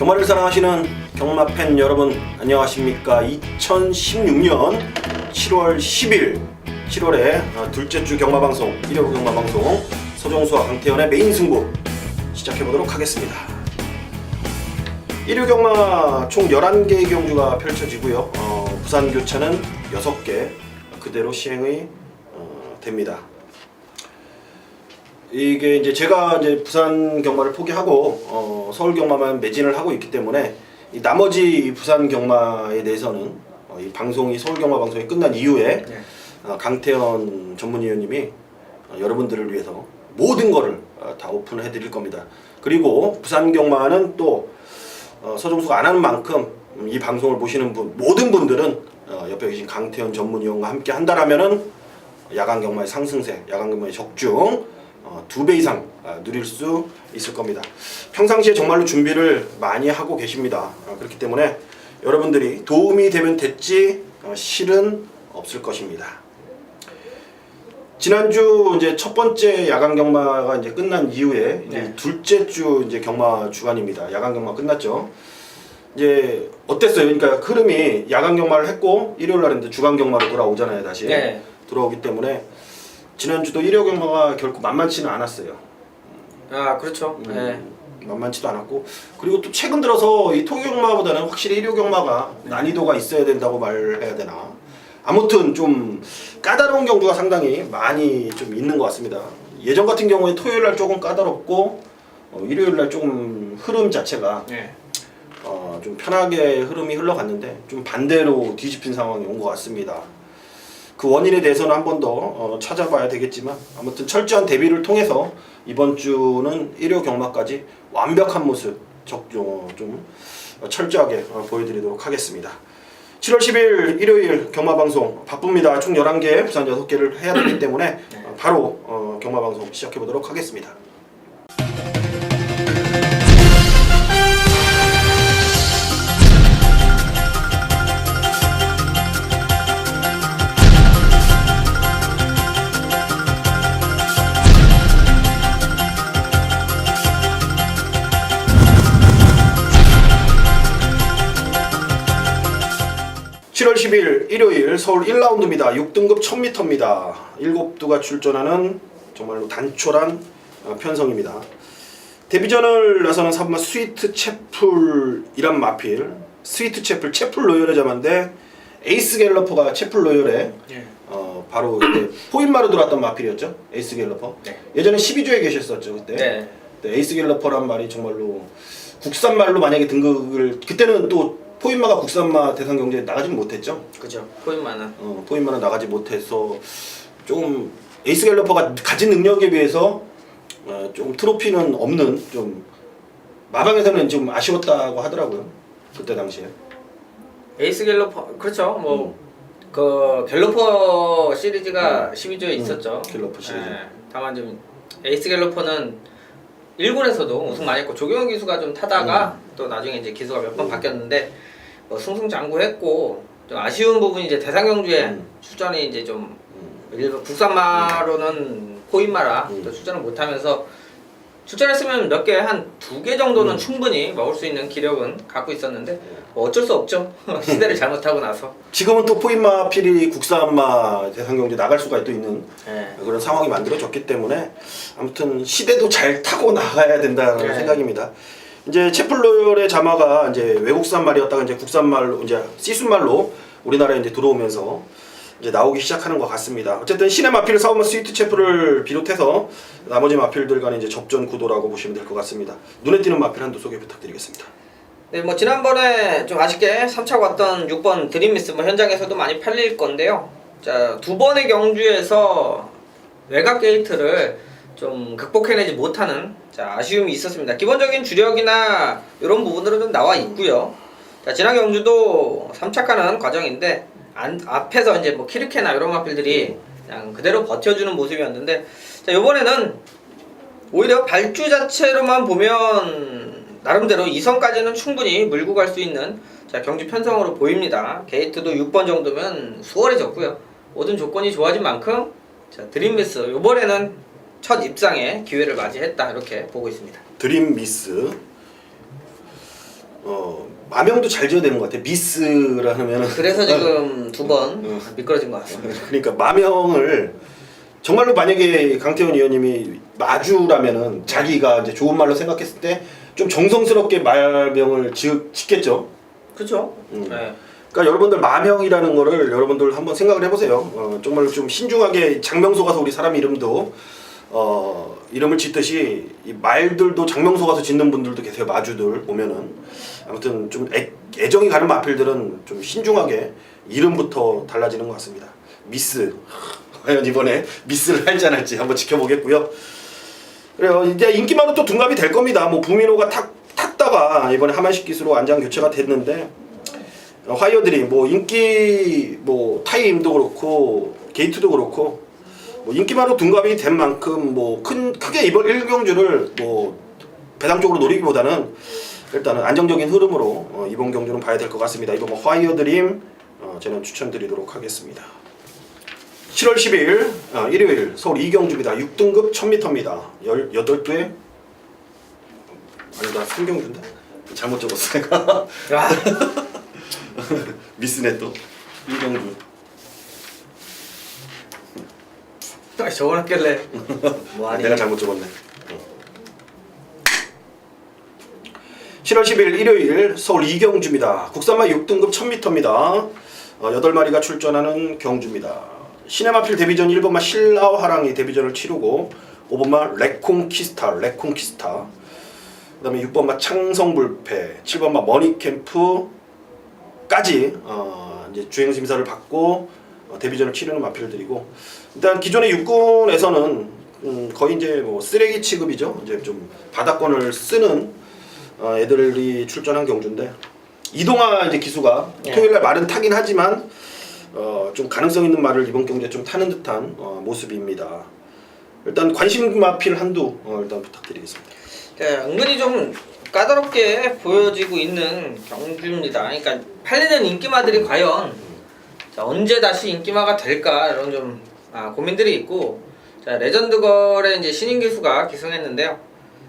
경마를 사랑하시는 경마팬 여러분 안녕하십니까. 2016년 7월 10일 7월에 둘째 주 경마방송 1호 경마방송 서정수와 강태현의 메인 승부 시작해보도록 하겠습니다. 1호 경마 총 11개의 경주가 펼쳐지고요. 부산 교차는 6개 그대로 시행이 됩니다. 이게 이제 제가 이제 부산 경마를 포기하고 서울 경마만 매진을 하고 있기 때문에 이 나머지 부산 경마에 대해서는 이 방송이 서울 경마 방송이 끝난 이후에 강태현 전문위원님이 여러분들을 위해서 모든 거를 다 오픈해 드릴 겁니다. 그리고 부산 경마는 또 서정수가 안 하는 만큼 이 방송을 보시는 모든 분들은 옆에 계신 강태현 전문위원과 함께 한다라면은 야간 경마의 상승세, 야간 경마의 적중 2배 이상 누릴 수 있을 겁니다. 평상시에 정말로 준비를 많이 하고 계십니다. 그렇기 때문에 여러분들이 도움이 되면 됐지 실은 없을 것입니다. 지난주 이제 첫 번째 야간 경마가 이제 끝난 이후에 이제 둘째 주 이제 경마 주간입니다. 야간 경마 끝났죠. 이제 어땠어요? 그러니까 흐름이 야간 경마를 했고 일요일 날 이제 주간 경마로 돌아오잖아요. 다시 돌아오기 때문에 지난주도 1호 경마가 결코 만만치는 않았어요. 아 그렇죠. 만만치도 않았고 그리고 또 최근 들어서 이 토요 경마보다는 확실히 1호 경마가 난이도가 있어야 된다고 말해야 되나. 아무튼 좀 까다로운 경주가 상당히 많이 좀 있는 것 같습니다. 예전 같은 경우에 토요일 날 조금 까다롭고 일요일 날 조금 흐름 자체가 좀 편하게 흐름이 흘러갔는데 좀 반대로 뒤집힌 상황이 온 것 같습니다. 그 원인에 대해서는 한 번 더 찾아봐야 되겠지만 아무튼 철저한 대비를 통해서 이번 주는 1호 경마까지 완벽한 모습 좀 철저하게 보여드리도록 하겠습니다. 7월 10일 일요일 경마방송 바쁩니다. 총 11개 부산 6개를 해야 되기 때문에 바로 경마방송 시작해보도록 하겠습니다. (7월 10일) 일요일 서울 1라운드입니다. 6등급 1000m입니다. 7두가 출전하는 정말로 단촐한 편성입니다. 데뷔전을 나서는 3번 스위트 채플이란 마필. 스위트 채플, 채플 로열의 자만데 에이스 갤러퍼가 채플 로열에 바로 포인마로 들어왔던 마필이었죠. 에이스 갤러퍼. 예전에 12조에 계셨었죠 그때. 에이스 갤러퍼란 말이 정말로 국산말로 만약에 등극을 그때는 또 포인마가 국산마 대상 경기에 나가지는 못했죠. 그죠. 포인마는. 포인마는 나가지 못해서 조금 에이스 갤러퍼가 가진 능력에 비해서 좀 트로피는 없는 좀 마방에서는 좀 아쉬웠다고 하더라고요. 그때 당시에. 에이스 갤러퍼 그렇죠. 뭐 그 갤러퍼 시리즈가 12조에 있었죠. 갤러퍼 시리즈. 다만 좀 에이스 갤러퍼는 1군에서도 우승 많이 했고 조경호 기수가 좀 타다가 또 나중에 이제 기수가 몇 번 바뀌었는데 뭐 승승장구했고 좀 아쉬운 부분이 이제 대상 경주에 출전이 이제 좀 일부 국산마로는 포인마라 또 출전을 못하면서 출전했으면 몇 개 한 2개 정도는 충분히 먹을 수 있는 기력은 갖고 있었는데 뭐 어쩔 수 없죠. 시대를 잘못하고 나서 지금은 또 포인마 필이 국산마 대상 경주에 나갈 수가 또 있는 그런 상황이 만들어졌기 때문에 아무튼 시대도 잘 타고 나가야 된다는 생각입니다. 이제 채플로열의 자마가 이제 외국산 말이었다가 이제 국산말로 이제 시순말로 우리나라에 이제 들어오면서 이제 나오기 시작하는 것 같습니다. 어쨌든 신의 마필 사우먼 스위트 채플을 비롯해서 나머지 마필들 간의 이제 접전 구도라고 보시면 될 것 같습니다. 눈에 띄는 마필 한두 소개 부탁드리겠습니다. 네, 뭐 지난번에 좀 아쉽게 3차 왔던 6번 드림미스 뭐 현장에서도 많이 팔릴 건데요. 자, 2번의 경주에서 외곽 게이트를 좀 극복해내지 못하는 아쉬움이 있었습니다. 기본적인 주력이나 이런 부분들은 좀 나와 있고요. 자, 지난 경주도 3차 가는 과정인데 앞에서 이제 뭐 키르케나 이런 마필들이 그냥 그대로 버텨주는 모습이었는데 자, 이번에는 오히려 발주 자체로만 보면 나름대로 2선까지는 충분히 물고 갈 수 있는 경주 편성으로 보입니다. 게이트도 6번 정도면 수월해졌고요. 모든 조건이 좋아진 만큼 드림미스 이번에는 첫 입상의 기회를 맞이했다 이렇게 보고 있습니다. 드림미스 마명도 잘 지어야 되는 것 같아. 미스라 하면은 그래서 지금 두 번 미끄러진 것 같습니다. 그러니까 마명을 정말로 만약에 강태원 의원님이 마주라면은 자기가 이제 좋은 말로 생각했을 때 좀 정성스럽게 말명을 짓겠죠. 그렇죠. 네. 네. 그러니까 여러분들 마명이라는 거를 여러분들 한번 생각을 해보세요. 정말 좀 신중하게 장명소 가서 우리 사람 이름도 이름을 짓듯이 이 말들도 장명소 가서 짓는 분들도 계세요. 마주들 보면은 아무튼 좀 애정이 가는 마필들은 좀 신중하게 이름부터 달라지는 것 같습니다. 미스 과연 이번에 미스를 할지 안 할지 한번 지켜보겠고요. 그래요. 이제 인기만은 또 둔갑이 될 겁니다. 뭐 부민호가 탔다가 이번에 하만식 기수로 안장 교체가 됐는데 화이어들이 뭐 인기 뭐 타임도 그렇고 게이트도 그렇고 뭐 인기만으로 둔갑이 된 만큼 뭐 크게 이번 1경주를 뭐 배당적으로 노리기보다는 일단은 안정적인 흐름으로 이번 경주는 봐야 될 것 같습니다. 이번 화이어드림 저는 추천드리도록 하겠습니다. 7월 10일 일요일 서울 2경주입니다. 6등급 1000m입니다. 18회 아니다 3경주인데 잘못 적었어 내가. 미스네 또 2경주. 또 적어놨길래 뭐하니? 내가 잘못 적었네. 7월 10일 일요일 서울 2경주입니다. 국산마 6등급 1000m입니다. 8마리가 출전하는 경주입니다. 시네마필 데뷔전 1번마 신라화랑이 데뷔전을 치르고 5번마 레콩키스타 그 다음에 6번마 창성불패 7번마 머니캠프까지 이제 주행심사를 받고 데뷔전을 치르는 마필들이고 일단 기존의 육군에서는 거의 이제 뭐 쓰레기 취급이죠. 이제 좀 바닥권을 쓰는 애들이 출전한 경주인데 이동화 이제 기수가 토요일날 말은 타긴 하지만 좀 가능성 있는 말을 이번 경기에 좀 타는 듯한 모습입니다. 일단 관심 마필 한두 일단 부탁드리겠습니다. 네, 은근히 좀 까다롭게 보여지고 있는 경주입니다. 그러니까 팔리는 인기마들이 과연 자, 언제 다시 인기마가 될까 이런 좀 고민들이 있고 자, 레전드걸의 이제 신인 기수가 기승했는데요.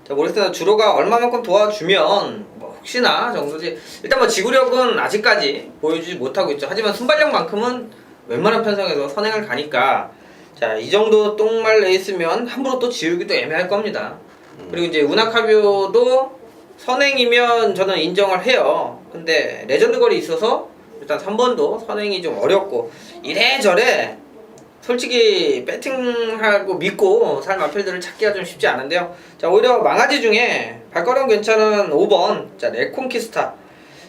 자, 모르겠으나 주로가 얼마만큼 도와주면 뭐 혹시나 정도지 일단 뭐 지구력은 아직까지 보여주지 못하고 있죠. 하지만 순발력만큼은 웬만한 편성에서 선행을 가니까 자, 이 정도 똥말 레이스면 함부로 또 지우기도 애매할 겁니다. 그리고 이제 운하카뷰도 선행이면 저는 인정을 해요. 근데 레전드걸이 있어서 일단 3번도 선행이 좀 어렵고 이래저래 솔직히 배팅하고 믿고 살 마필들을 찾기가 좀 쉽지 않은데요. 자, 오히려 망아지 중에 발걸음 괜찮은 5번 자, 레콩키스타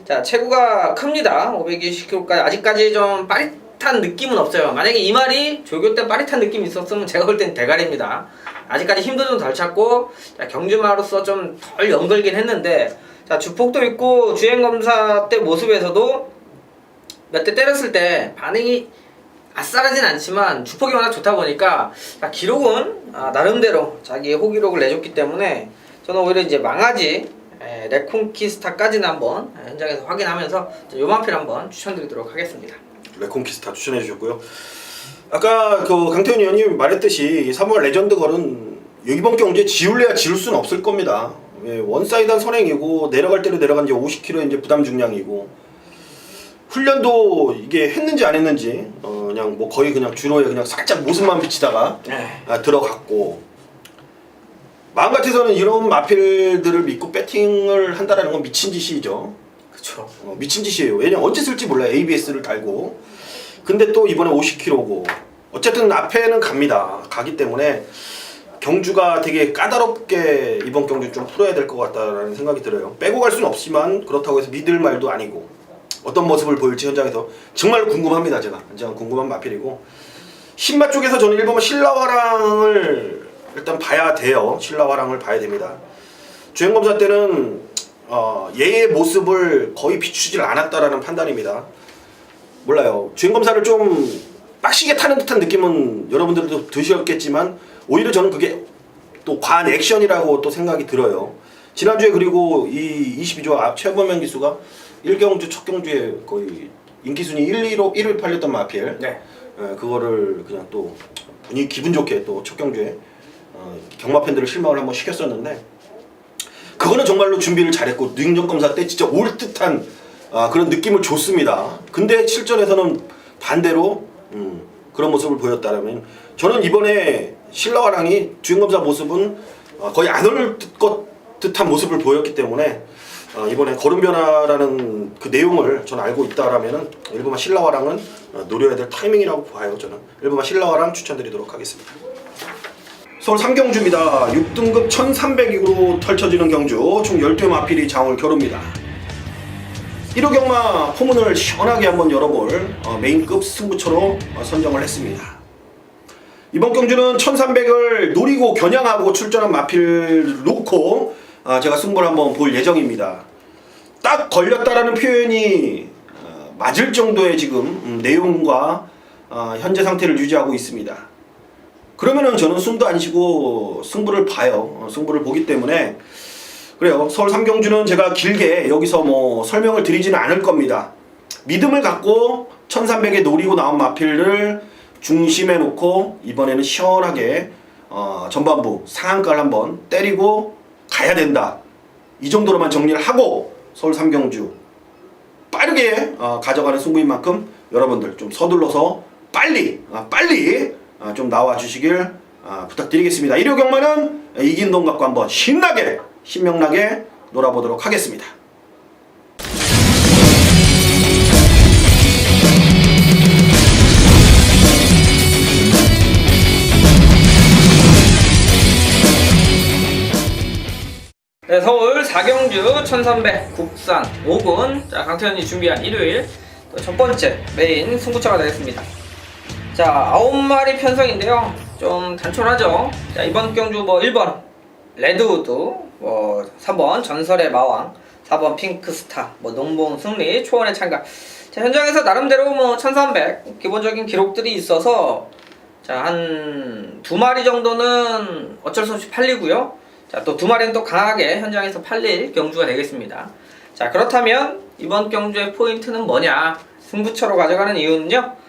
자, 체구가 큽니다. 520kg까지 아직까지 좀 빠릿한 느낌은 없어요. 만약에 이 말이 조교 때 빠릿한 느낌이 있었으면 제가 볼 땐 대가리입니다. 아직까지 힘도 좀 덜 찼고 자, 경주마로서 좀 덜 연글긴 했는데 자, 주폭도 있고 주행검사 때 모습에서도 몇 대 때렸을 때 반응이 아싸라진 않지만 주폭이 워낙 좋다 보니까 자, 기록은 나름대로 자기의 호기록을 내줬기 때문에 저는 오히려 이제 망아지 레콩키스타까지는 한번 현장에서 확인하면서 요만필 한번 추천드리도록 하겠습니다. 레콩키스타 추천해 주셨고요. 아까 그 강태훈 의원님 말했듯이 3월 레전드걸은 이번 경기에 지울래야 지울 수는 없을 겁니다. 원사이드한 선행이고 내려갈 때로 내려간 이제 50kg 이제 부담 중량이고 훈련도 이게 했는지 안 했는지 그냥 뭐 거의 그냥 주로에 그냥 살짝 모습만 비치다가 들어갔고 마음 같아서는 이런 마필들을 믿고 배팅을 한다라는 건 미친 짓이죠. 그쵸. 미친 짓이에요. 왜냐면 언제 쓸지 몰라요. ABS를 달고. 근데 또 이번에 50kg고 어쨌든 앞에는 갑니다. 가기 때문에 경주가 되게 까다롭게 이번 경주 좀 풀어야 될 것 같다라는 생각이 들어요. 빼고 갈 수는 없지만 그렇다고 해서 믿을 말도 아니고 어떤 모습을 보일지 현장에서 정말 궁금합니다. 제가 궁금한 마필이고 신마 쪽에서 저는 1번 신라화랑을 일단 봐야 돼요. 신라화랑을 봐야 됩니다. 주행검사 때는 얘의 모습을 거의 비추질 않았다라는 판단입니다. 몰라요. 주행검사를 좀 빡시게 타는 듯한 느낌은 여러분들도 드셨겠지만 오히려 저는 그게 또 과한 액션이라고 또 생각이 들어요. 지난주에 그리고 이 22조 최범현 기수가 1경주 첫 경주에 거의 인기순위 1, 2로 1을 팔렸던 마필 그거를 그냥 또 기분 좋게 또 첫 경주에 경마 팬들을 실망을 한번 시켰었는데 그거는 정말로 준비를 잘했고 능력 검사 때 진짜 올 듯한 그런 느낌을 줬습니다. 근데 실전에서는 반대로 그런 모습을 보였다라면 저는 이번에 신라와랑이 주행검사 모습은 거의 안 올 듯한 모습을 보였기 때문에 이번에 거름 변화라는 그 내용을 저는 알고 있다라면은 일본마 신라와랑은 노려야 될 타이밍이라고 봐요. 저는 일본마 신라와랑 추천드리도록 하겠습니다. 서울 3경주입니다. 6등급 1300으로 펼쳐지는 경주 총 12 마필이 장을 겨룹니다. 1호 경마 포문을 시원하게 한번 열어볼 메인급 승부처로 선정을 했습니다. 이번 경주는 1300을 노리고 겨냥하고 출전한 마필 놓고 제가 승부를 한번 볼 예정입니다. 딱 걸렸다라는 표현이 맞을 정도의 지금 내용과 현재 상태를 유지하고 있습니다. 그러면은 저는 숨도 안 쉬고 승부를 봐요. 승부를 보기 때문에 그래요. 서울 3경주는 제가 길게 여기서 뭐 설명을 드리지는 않을 겁니다. 믿음을 갖고 1300에 노리고 나온 마필을 중심에 놓고 이번에는 시원하게 전반부 상한가를 한번 때리고 가야 된다. 이 정도로만 정리를 하고 서울 3경주 빠르게 가져가는 승부인 만큼 여러분들 좀 서둘러서 빨리 좀 나와 주시길 부탁드리겠습니다. 1호 경마는 이긴 돈 갖고 한번 신나게 신명나게 놀아보도록 하겠습니다. 네, 서울 4경주 1300 국산 5군 강태현이 준비한 일요일 첫 번째 메인 승부처가 되겠습니다. 자, 9마리 편성인데요. 좀 단촐하죠. 자, 이번 경주 뭐 1번 레드우드, 뭐 3번 전설의 마왕, 4번 핑크스타, 뭐 농봉 승리, 초원의 창가. 자, 현장에서 나름대로 뭐 1300 기본적인 기록들이 있어서 자, 한 2마리 정도는 어쩔 수 없이 팔리고요. 자, 또 2마리는 또 강하게 현장에서 팔릴 경주가 되겠습니다. 자, 그렇다면 이번 경주의 포인트는 뭐냐? 승부처로 가져가는 이유는요.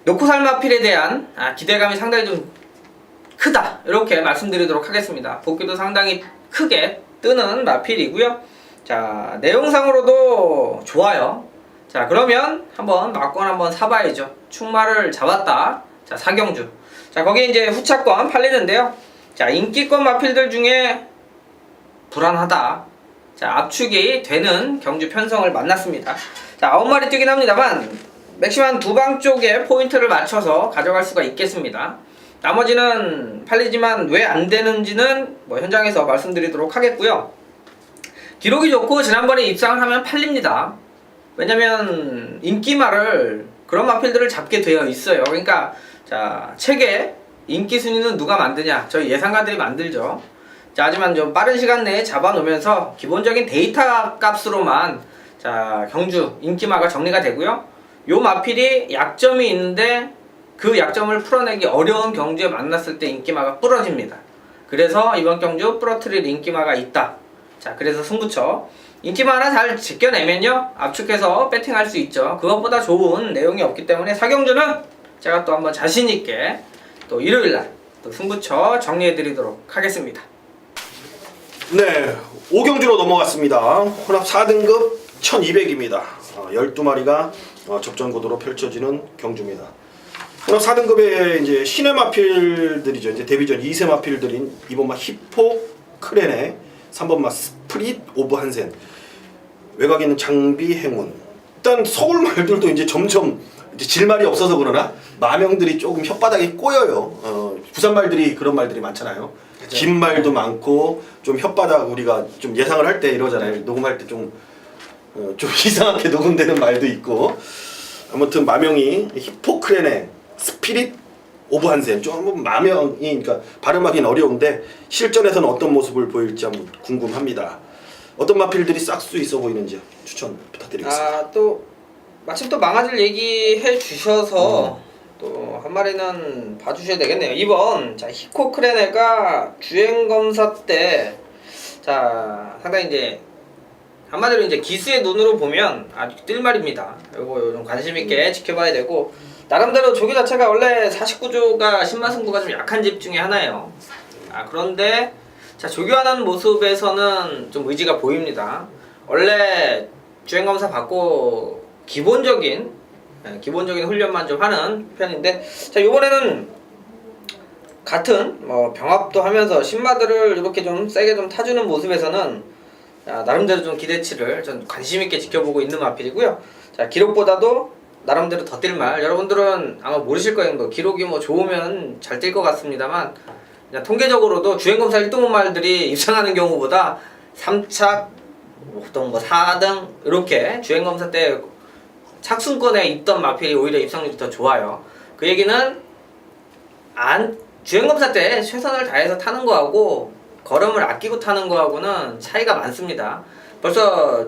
놓고 살 마필에 대한 기대감이 상당히 좀 크다, 이렇게 말씀드리도록 하겠습니다. 복귀도 상당히 크게 뜨는 마필이고요. 자, 내용상으로도 좋아요. 자, 그러면 한번 막권 한번 사봐야죠. 축마를 잡았다. 자, 4경주. 자, 거기에 이제 후차권 팔리는데요. 자, 인기권 마필들 중에 불안하다. 자, 압축이 되는 경주 편성을 만났습니다. 자, 9마리 뛰긴 합니다만 맥시멈 2방 쪽에 포인트를 맞춰서 가져갈 수가 있겠습니다. 나머지는 팔리지만 왜 안 되는지는 뭐 현장에서 말씀드리도록 하겠고요. 기록이 좋고 지난번에 입상을 하면 팔립니다. 왜냐면 인기마를 그런 마필들을 잡게 되어 있어요. 그러니까 자, 책에 인기 순위는 누가 만드냐? 저희 예상가들이 만들죠. 자, 하지만 좀 빠른 시간 내에 잡아놓으면서 기본적인 데이터 값으로만 자, 경주 인기마가 정리가 되고요. 요 마필이 약점이 있는데 그 약점을 풀어내기 어려운 경주에 만났을 때 인기마가 부러집니다. 그래서 이번 경주 부러뜨릴 인기마가 있다. 자, 그래서 승부처 인기마 하나 잘 지켜내면요 압축해서 배팅할 수 있죠. 그것보다 좋은 내용이 없기 때문에 4경주는 제가 또 한번 자신있게 또 일요일날 또 승부처 정리해드리도록 하겠습니다. 네, 5경주로 넘어갔습니다. 혼합 4등급 1200입니다. 12마리가 접전 구도로 펼쳐지는 경주입니다. 혼합 4등급의 이제 신의 마필들이죠. 이제 데뷔전 2세 마필들인 2번마 히포 크레네, 3번마 스프릿 오브 한센, 외곽에 있는 장비 행운. 일단 서울 말들도 이제 점점 이제 질말이 없어서 그러나 마명들이 조금 혓바닥이 꼬여요. 부산 말들이 그런 말들이 많잖아요. 그쵸. 긴 말도 많고 좀 혓바닥, 우리가 좀 예상을 할 때 이러잖아요. 녹음할 때 좀 이상하게 녹음되는 말도 있고. 아무튼 마명이 히포크레네, 스피릿 오브 한센, 좀 마명이 그러니까 발음하기는 어려운데 실전에서는 어떤 모습을 보일지 한번 궁금합니다. 어떤 마필들이 싹수 있어 보이는지 추천 부탁드리겠습니다. 또 마침 또 망아질 얘기해 주셔서 또 한 마리는 봐주셔야 되겠네요. 이번 자, 히코크레네가 주행검사 때 자, 상당히 이제 한마디로 이제 기수의 눈으로 보면 아주 뜰말입니다. 요거 좀 관심 있게 지켜봐야 되고, 나름대로 조교 자체가 원래 49조가 신마승부가 좀 약한 집 중에 하나예요. 그런데 자, 조교하는 모습에서는 좀 의지가 보입니다. 원래 주행검사 받고 기본적인 훈련만 좀 하는 편인데, 자, 이번에는 같은 병합도 하면서 신마들을 이렇게 좀 세게 좀 타주는 모습에서는 나름대로 좀 기대치를 좀 관심 있게 지켜보고 있는 마필이고요. 자, 기록보다도 나름대로 더 뛸 말, 여러분들은 아마 모르실 거예요. 기록이 좋으면 잘 뛸 것 같습니다만, 그냥 통계적으로도 주행검사 1등급 말들이 입상하는 경우보다 3착, 보통 4등 이렇게 주행검사 때 착순권에 있던 마필이 오히려 입상률이 더 좋아요. 그 얘기는 주행검사 때 최선을 다해서 타는 거하고 걸음을 아끼고 타는 거하고는 차이가 많습니다. 벌써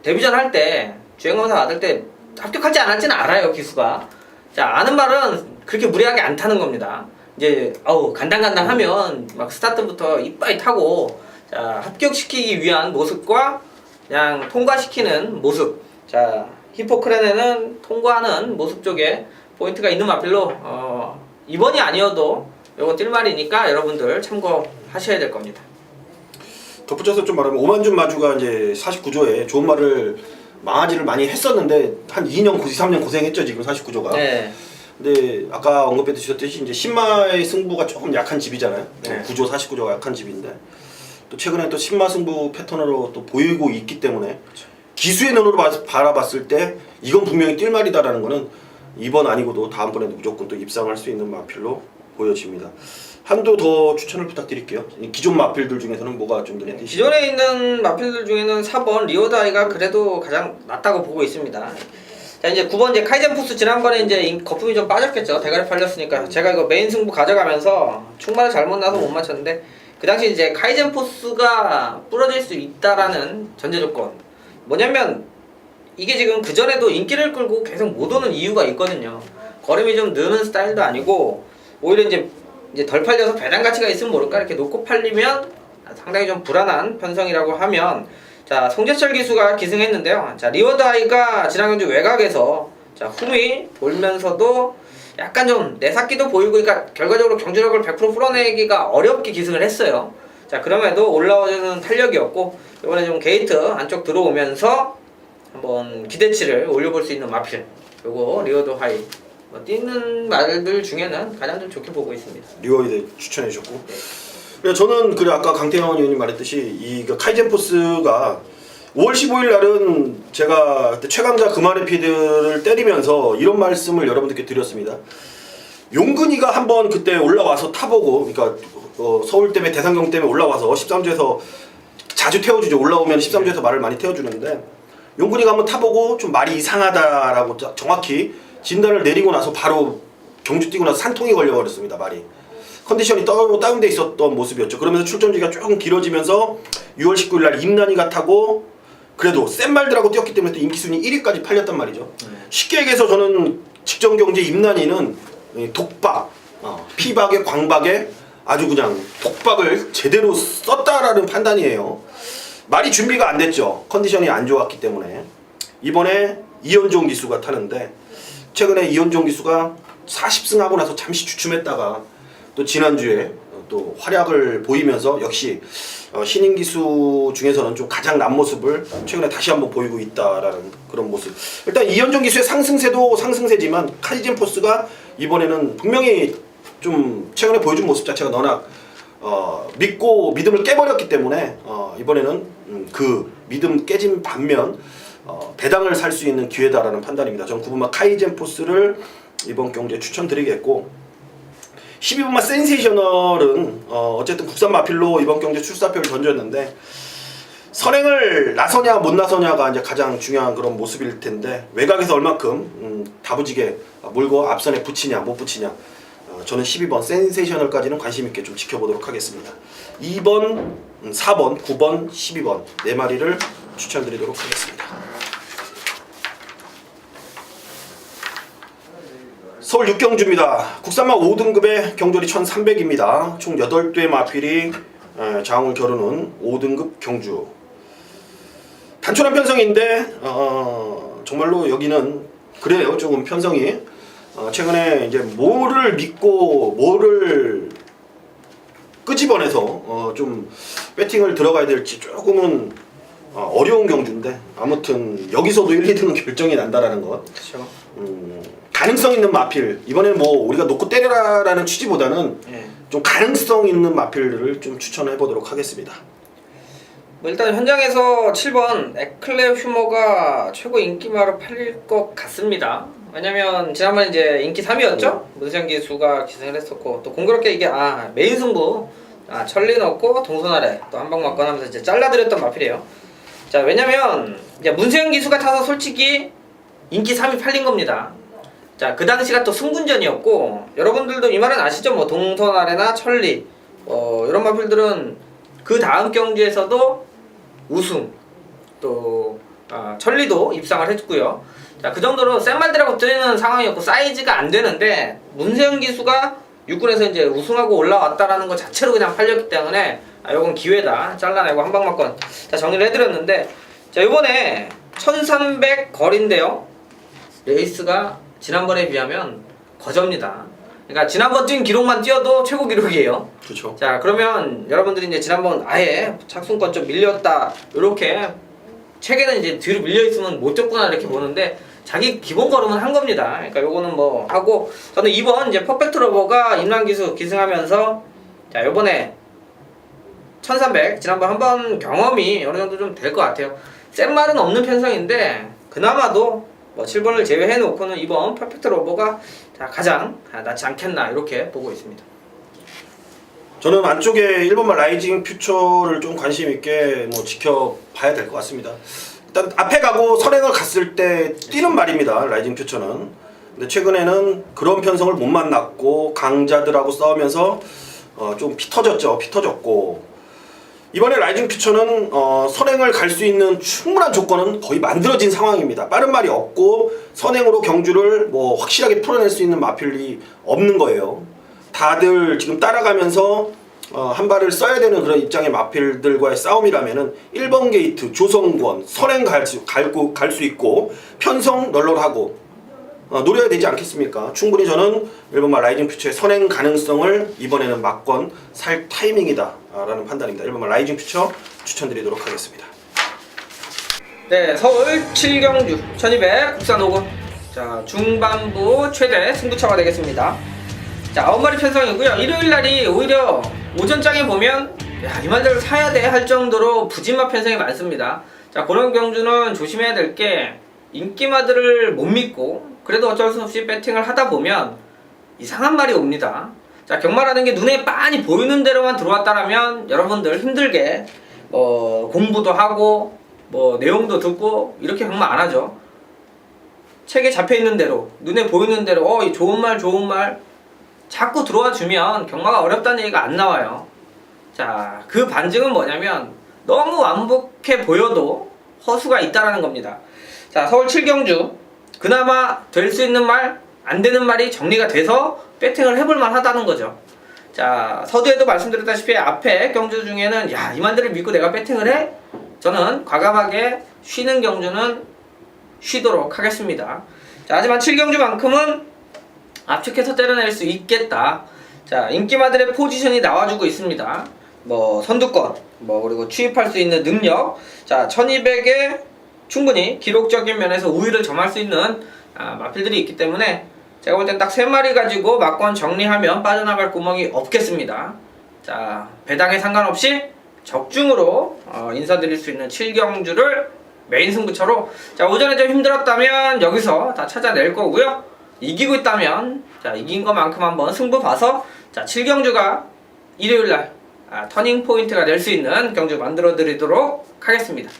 데뷔전 할 때 주행검사 받을 때 합격할지 안 할지는 알아요, 기수가. 자, 아는 말은 그렇게 무리하게 안 타는 겁니다. 이제 간당간당하면 막 스타트부터 이빠이 타고, 자, 합격시키기 위한 모습과 그냥 통과시키는 모습. 자, 히포크레네는 통과하는 모습 쪽에 포인트가 있는 마필로 이번이 아니어도 이건 뛸말이니까 여러분들 참고하셔야 될 겁니다. 덧붙여서 좀 말하면 오만준 마주가 이제 49조에 좋은 말을 망하지를 많이 했었는데 한 2년, 3년 고생했죠 지금 49조가. 네. 근데 아까 언급해 주셨듯이 이제 신마의 승부가 조금 약한 집이잖아요. 네. 9조, 49조가 약한 집인데 또 최근에 또 신마 승부 패턴으로 또 보이고 있기 때문에 기수의 눈으로 바라봤을 때 이건 분명히 뛸 말이다라는 거는 이번 아니고도 다음번에도 무조건 또 입상할 수 있는 마필로 보여집니다. 한두 더 추천을 부탁드릴게요. 기존 마필들 중에서는 뭐가 좀 눈에 띄시나요? 기존에 있는 마필들 중에는 4번 리오다이가 그래도 가장 낫다고 보고 있습니다. 자, 이제 9번 이제 카이젠 포스, 지난번에 이제 거품이 좀 빠졌겠죠. 대가리 팔렸으니까. 제가 이거 메인 승부 가져가면서 충만을 잘못 나서 못 맞췄는데, 그 당시 이제 카이젠 포스가 부러질 수 있다라는 전제 조건. 뭐냐면 이게 지금 그 전에도 인기를 끌고 계속 못 오는 이유가 있거든요. 걸음이 좀 느는 스타일도 아니고, 오히려 이제 덜 팔려서 배당 가치가 있으면 모를까 이렇게 놓고 팔리면 상당히 좀 불안한 편성이라고 하면, 자, 송재철 기수가 기승했는데요. 자, 리워드아이가 지난 경주 외곽에서 자, 흠이 돌면서도 약간 좀 내삭기도 보이고, 그러니까 결과적으로 경주력을 100% 풀어내기가 어렵게 기승을 했어요. 자, 그럼에도 올라오는 탄력이었고, 이번에 좀 게이트 안쪽 들어오면서 한번 기대치를 올려볼 수 있는 마필, 그리고 리워드아이 뛰는 말들 중에는 가장 좀 좋게 보고 있습니다. 리워드 추천해 주셨고, 저는 아까 강태현 의원님 말했듯이 이 카이젠 포스가 5월 15일 날은 제가 그때 최강자 금화의 피드를 때리면서 이런 말씀을 여러분들께 드렸습니다. 용근이가 한번 그때 올라와서 타보고, 그러니까 서울 때문에 대상경 때문에 올라와서 13조에서 자주 태워주죠. 올라오면 13조에서 말을 많이 태워주는데, 용근이가 한번 타보고 좀 말이 이상하다라고 정확히 진단을 내리고 나서 바로 경주 뛰고 나서 산통이 걸려버렸습니다. 말이 컨디션이 다운돼 있었던 모습이었죠. 그러면서 출전지가 조금 길어지면서 6월 19일 날 임난이가 타고 그래도 센 말들하고 뛰었기 때문에 또 인기순위 1위까지 팔렸단 말이죠. 쉽게 얘기해서 저는 직전 경제 임난이는 독박, 피박에 광박에 아주 그냥 독박을 제대로 썼다라는 판단이에요. 말이 준비가 안 됐죠. 컨디션이 안 좋았기 때문에. 이번에 이현종 기수가 타는데, 최근에 이현종 기수가 40승 하고 나서 잠시 주춤했다가 또 지난주에 또 활약을 보이면서 역시 신인 기수 중에서는 좀 가장 난 모습을 최근에 다시 한번 보이고 있다라는 그런 모습. 일단 이현종 기수의 상승세도 상승세지만 카이젠 포스가 이번에는 분명히 좀 최근에 보여준 모습 자체가 너나 믿고 믿음을 깨버렸기 때문에 이번에는 그 믿음 깨진 반면 배당을 살 수 있는 기회다라는 판단입니다. 전 9번마 카이젠 포스를 이번 경주에 추천드리겠고, 12번마 센세이셔널은 어쨌든 국산 마필로 이번 경주에 출사표를 던졌는데, 선행을 나서냐 못 나서냐가 이제 가장 중요한 그런 모습일 텐데, 외곽에서 얼마큼 다부지게 몰고 앞선에 붙이냐 못 붙이냐, 저는 12번 센세이셔널까지는 관심 있게 좀 지켜보도록 하겠습니다. 2번, 4번, 9번, 12번 네 마리를 추천드리도록 하겠습니다. 서울 6경주입니다. 국산마 5등급의 경돌이 1300입니다. 총 8대 마필이 장을 겨루는 5등급 경주. 단촐한 편성인데 정말로 여기는 그래요. 조금 편성이 최근에 이제 뭐를 믿고 뭐를 표지번에서 좀 배팅을 들어가야 될지 조금은 어려운 경주인데 아무튼 여기서도 1, 2등은 결정이 난다라는 것. 그렇죠. 가능성 있는 마필 이번에 뭐 우리가 놓고 때려라라는 취지보다는 좀 가능성 있는 마필들을 좀 추천해 보도록 하겠습니다. 뭐 일단 현장에서 7번 에클레 휴머가 최고 인기마로 팔릴 것 같습니다. 왜냐면 지난번 이제 인기 3위였죠. 문세영 기수가 기승을 했었고 또 공교롭게 이게 메인 승부 천리 넣고 동선 아래 또 한 방 맞고 하면서 이제 잘라드렸던 마필이에요. 자, 왜냐면 이제 문세영 기수가 타서 솔직히 인기 3위 팔린 겁니다. 자, 그 당시가 또 승군전이었고 여러분들도 이 말은 아시죠? 뭐 동선 아래나 천리 이런 마필들은 그 다음 경주에서도 우승 또 천리도 입상을 했고요. 자, 그 정도로 센 말들하고 뜨는 상황이었고 사이즈가 안 되는데 문세영 기수가 6군에서 이제 우승하고 올라왔다라는 것 자체로 그냥 팔렸기 때문에 이건 기회다 잘라내고 한 방 맞건 다 정리를 해드렸는데 자, 이번에 1300 거리인데요. 레이스가 지난번에 비하면 거저입니다. 그러니까 지난번 뛴 기록만 뛰어도 최고 기록이에요. 그렇죠. 자, 그러면 여러분들이 이제 지난번 아예 착순권 좀 밀렸다 이렇게 책에는 이제 뒤로 밀려 있으면 못 뛰었구나 이렇게 보는데 자기 기본 걸음은 한 겁니다. 그러니까 요거는 뭐 하고 저는 이번 이제 퍼펙트 러버가 임란기수 기승하면서 자, 요번에 1300 지난번 한번 경험이 어느 정도 좀 될 것 같아요. 센 말은 없는 편성인데 그나마도 뭐 7번을 제외해 놓고는 이번 퍼펙트 러버가 가장 낫지 않겠나 이렇게 보고 있습니다. 저는 안쪽에 1번말 라이징 퓨처를 좀 관심 있게 뭐 지켜봐야 될 것 같습니다. 일단 앞에 가고 선행을 갔을 때 뛰는 말입니다. 라이징 퓨처는. 근데 최근에는 그런 편성을 못 만났고 강자들하고 싸우면서 좀 피터졌죠. 피터졌고 이번에 라이징 퓨처는 선행을 갈 수 있는 충분한 조건은 거의 만들어진 상황입니다. 빠른 말이 없고 선행으로 경주를 뭐 확실하게 풀어낼 수 있는 마필이 없는 거예요. 다들 지금 따라가면서 한 발을 써야 되는 그런 입장의 마필들과의 싸움이라면은 1번 게이트 조성권 선행 갈 수 있고 편성 널널하고 노려야 되지 않겠습니까? 충분히 저는 1번말 라이징 퓨처의 선행 가능성을 이번에는 막건 살 타이밍이다 라는 판단입니다. 1번말 라이징 퓨처 추천드리도록 하겠습니다. 네, 서울 7경주 1200 국산 5군 자, 중반부 최대 승부처가 되겠습니다. 자, 9마리 편성이고요. 일요일날이 오히려 오전장에 보면 이 말들을 사야 돼 할 정도로 부진마 편성이 많습니다. 자, 그런 경주는 조심해야 될 게 인기마들을 못 믿고 그래도 어쩔 수 없이 배팅을 하다 보면 이상한 말이 옵니다. 자, 경마라는 게 눈에 빤히 보이는 대로만 들어왔다라면 여러분들 힘들게 공부도 하고 뭐 내용도 듣고 이렇게 경마 안 하죠. 책에 잡혀있는 대로 눈에 보이는 대로 이 좋은 말 자꾸 들어와 주면 경마가 어렵다는 얘기가 안 나와요. 자, 그 반증은 뭐냐면 너무 완벽해 보여도 허수가 있다라는 겁니다. 자, 서울 7경주 그나마 될 수 있는 말, 안 되는 말이 정리가 돼서 배팅을 해볼 만하다는 거죠. 자, 서두에도 말씀드렸다시피 앞에 경주 중에는 이 말들을 믿고 내가 배팅을 해? 저는 과감하게 쉬는 경주는 쉬도록 하겠습니다. 자, 하지만 7경주만큼은 압축해서 때려낼 수 있겠다. 자, 인기마들의 포지션이 나와주고 있습니다. 뭐 선두권, 뭐 그리고 취입할 수 있는 능력. 자, 1200에 충분히 기록적인 면에서 우위를 점할 수 있는 마필들이 있기 때문에 제가 볼 땐 딱 3마리 가지고 막권 정리하면 빠져나갈 구멍이 없겠습니다. 자, 배당에 상관없이 적중으로 인사드릴 수 있는 7경주를 메인 승부처로 자, 오전에 좀 힘들었다면 여기서 다 찾아낼 거고요. 이기고 있다면 자, 이긴 것만큼 한번 승부 봐서 자, 7경주가 일요일날 터닝 포인트가 될 수 있는 경주 만들어 드리도록 하겠습니다.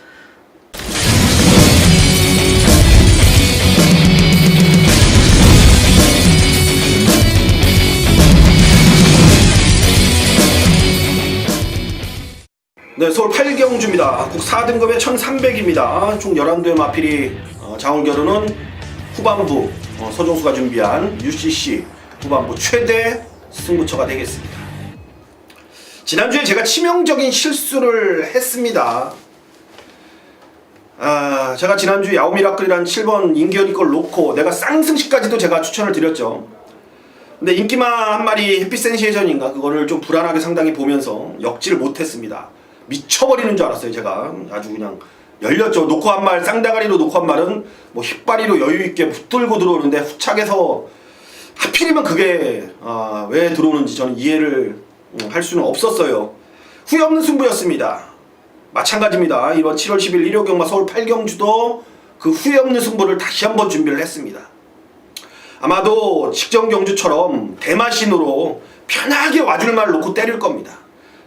네, 서울 8경주입니다. 국 4등급에 1300입니다. 총 11대의 마필이 장원결은 후반부 서종수가 준비한 UCC 후반부 최대 승부처가 되겠습니다. 지난주에 제가 치명적인 실수를 했습니다. 제가 지난주에 야오미라클이라는 7번 인기현이 걸 놓고 내가 쌍승시까지도 제가 추천을 드렸죠. 근데 인기마 한 마리 햇빛 센시에이션인가 그거를 좀 불안하게 상당히 보면서 역지를 못했습니다. 미쳐버리는 줄 알았어요. 제가 아주 그냥 열렸죠. 놓고 한 말, 쌍다가리로 놓고 한 말은 뭐 힙바리로 여유있게 붙들고 들어오는데 후착에서 하필이면 그게 왜 들어오는지 저는 이해를 할 수는 없었어요. 후회 없는 승부였습니다. 마찬가지입니다. 이번 7월 10일 일요경마 서울 8경주도 그 후회 없는 승부를 다시 한번 준비를 했습니다. 아마도 직전 경주처럼 대마신으로 편하게 와줄 말 놓고 때릴 겁니다.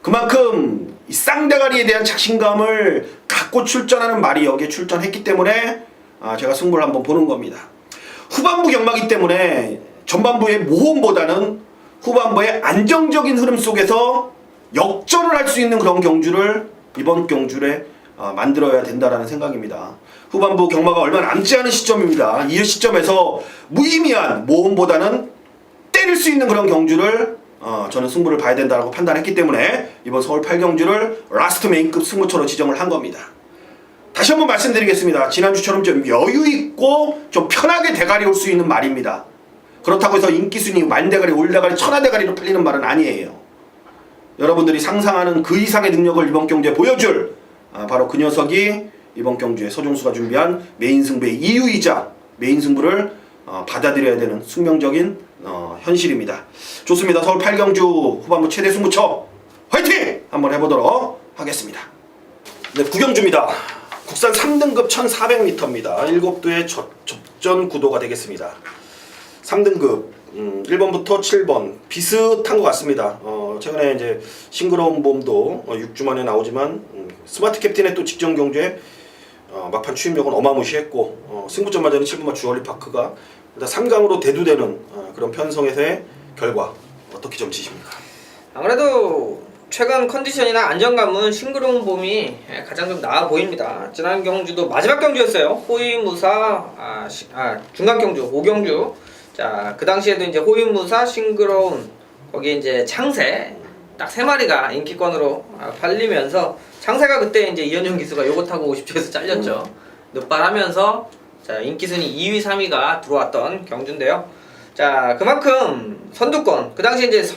그만큼 이 쌍대가리에 대한 자신감을 갖고 출전하는 말이 여기에 출전했기 때문에 제가 승부를 한번 보는 겁니다. 후반부 경마기 때문에 전반부의 모험보다는 후반부의 안정적인 흐름 속에서 역전을 할 수 있는 그런 경주를 이번 경주에 만들어야 된다라는 생각입니다. 후반부 경마가 얼마 남지 않은 시점입니다. 이 시점에서 무의미한 모험보다는 때릴 수 있는 그런 경주를 저는 승부를 봐야 된다고 판단했기 때문에 이번 서울 8경주를 라스트 메인급 승부처로 지정을 한 겁니다. 다시 한번 말씀드리겠습니다. 지난주처럼 좀 여유있고 좀 편하게 대가리 올 수 있는 말입니다. 그렇다고 해서 인기순위 만대가리, 올대가리, 천하대가리로 팔리는 말은 아니에요. 여러분들이 상상하는 그 이상의 능력을 이번 경주에 보여줄 바로 그 녀석이 이번 경주에 서종수가 준비한 메인 승부의 이유이자 메인 승부를 받아들여야 되는 숙명적인 현실입니다. 좋습니다. 서울 8경주 후반부 최대 승부처 화이팅! 한번 해보도록 하겠습니다. 네, 9경주입니다. 국산 3등급 1400m입니다. 7도의 접전 구도가 되겠습니다. 3등급 1번부터 7번 비슷한 것 같습니다. 최근에 이제 싱그러운 봄도 6주 만에 나오지만 스마트 캡틴의 또 직전 경주에 막판 추임력은 어마무시했고 승부점 맞아는 7번마 주얼리파크가 일단 3강으로 대두되는 그런 편성에서의 결과 어떻게 점치십니까? 아무래도 최근 컨디션이나 안정감은 싱그러운 봄이 가장 좀 나아 보입니다. 지난 경주도 마지막 경주였어요. 호위무사 중간 경주 5경주. 자, 그 당시에도 이제 호위무사 싱그러운 거기 이제 창세 딱 3마리가 인기권으로 팔리면서 창세가 그때 이제 이현용 기수가 요거 타고 50초에서 잘렸죠. 늑발하면서 자, 인기순위 2위, 3위가 들어왔던 경주인데요. 자, 그만큼 선두권 그 당시 이제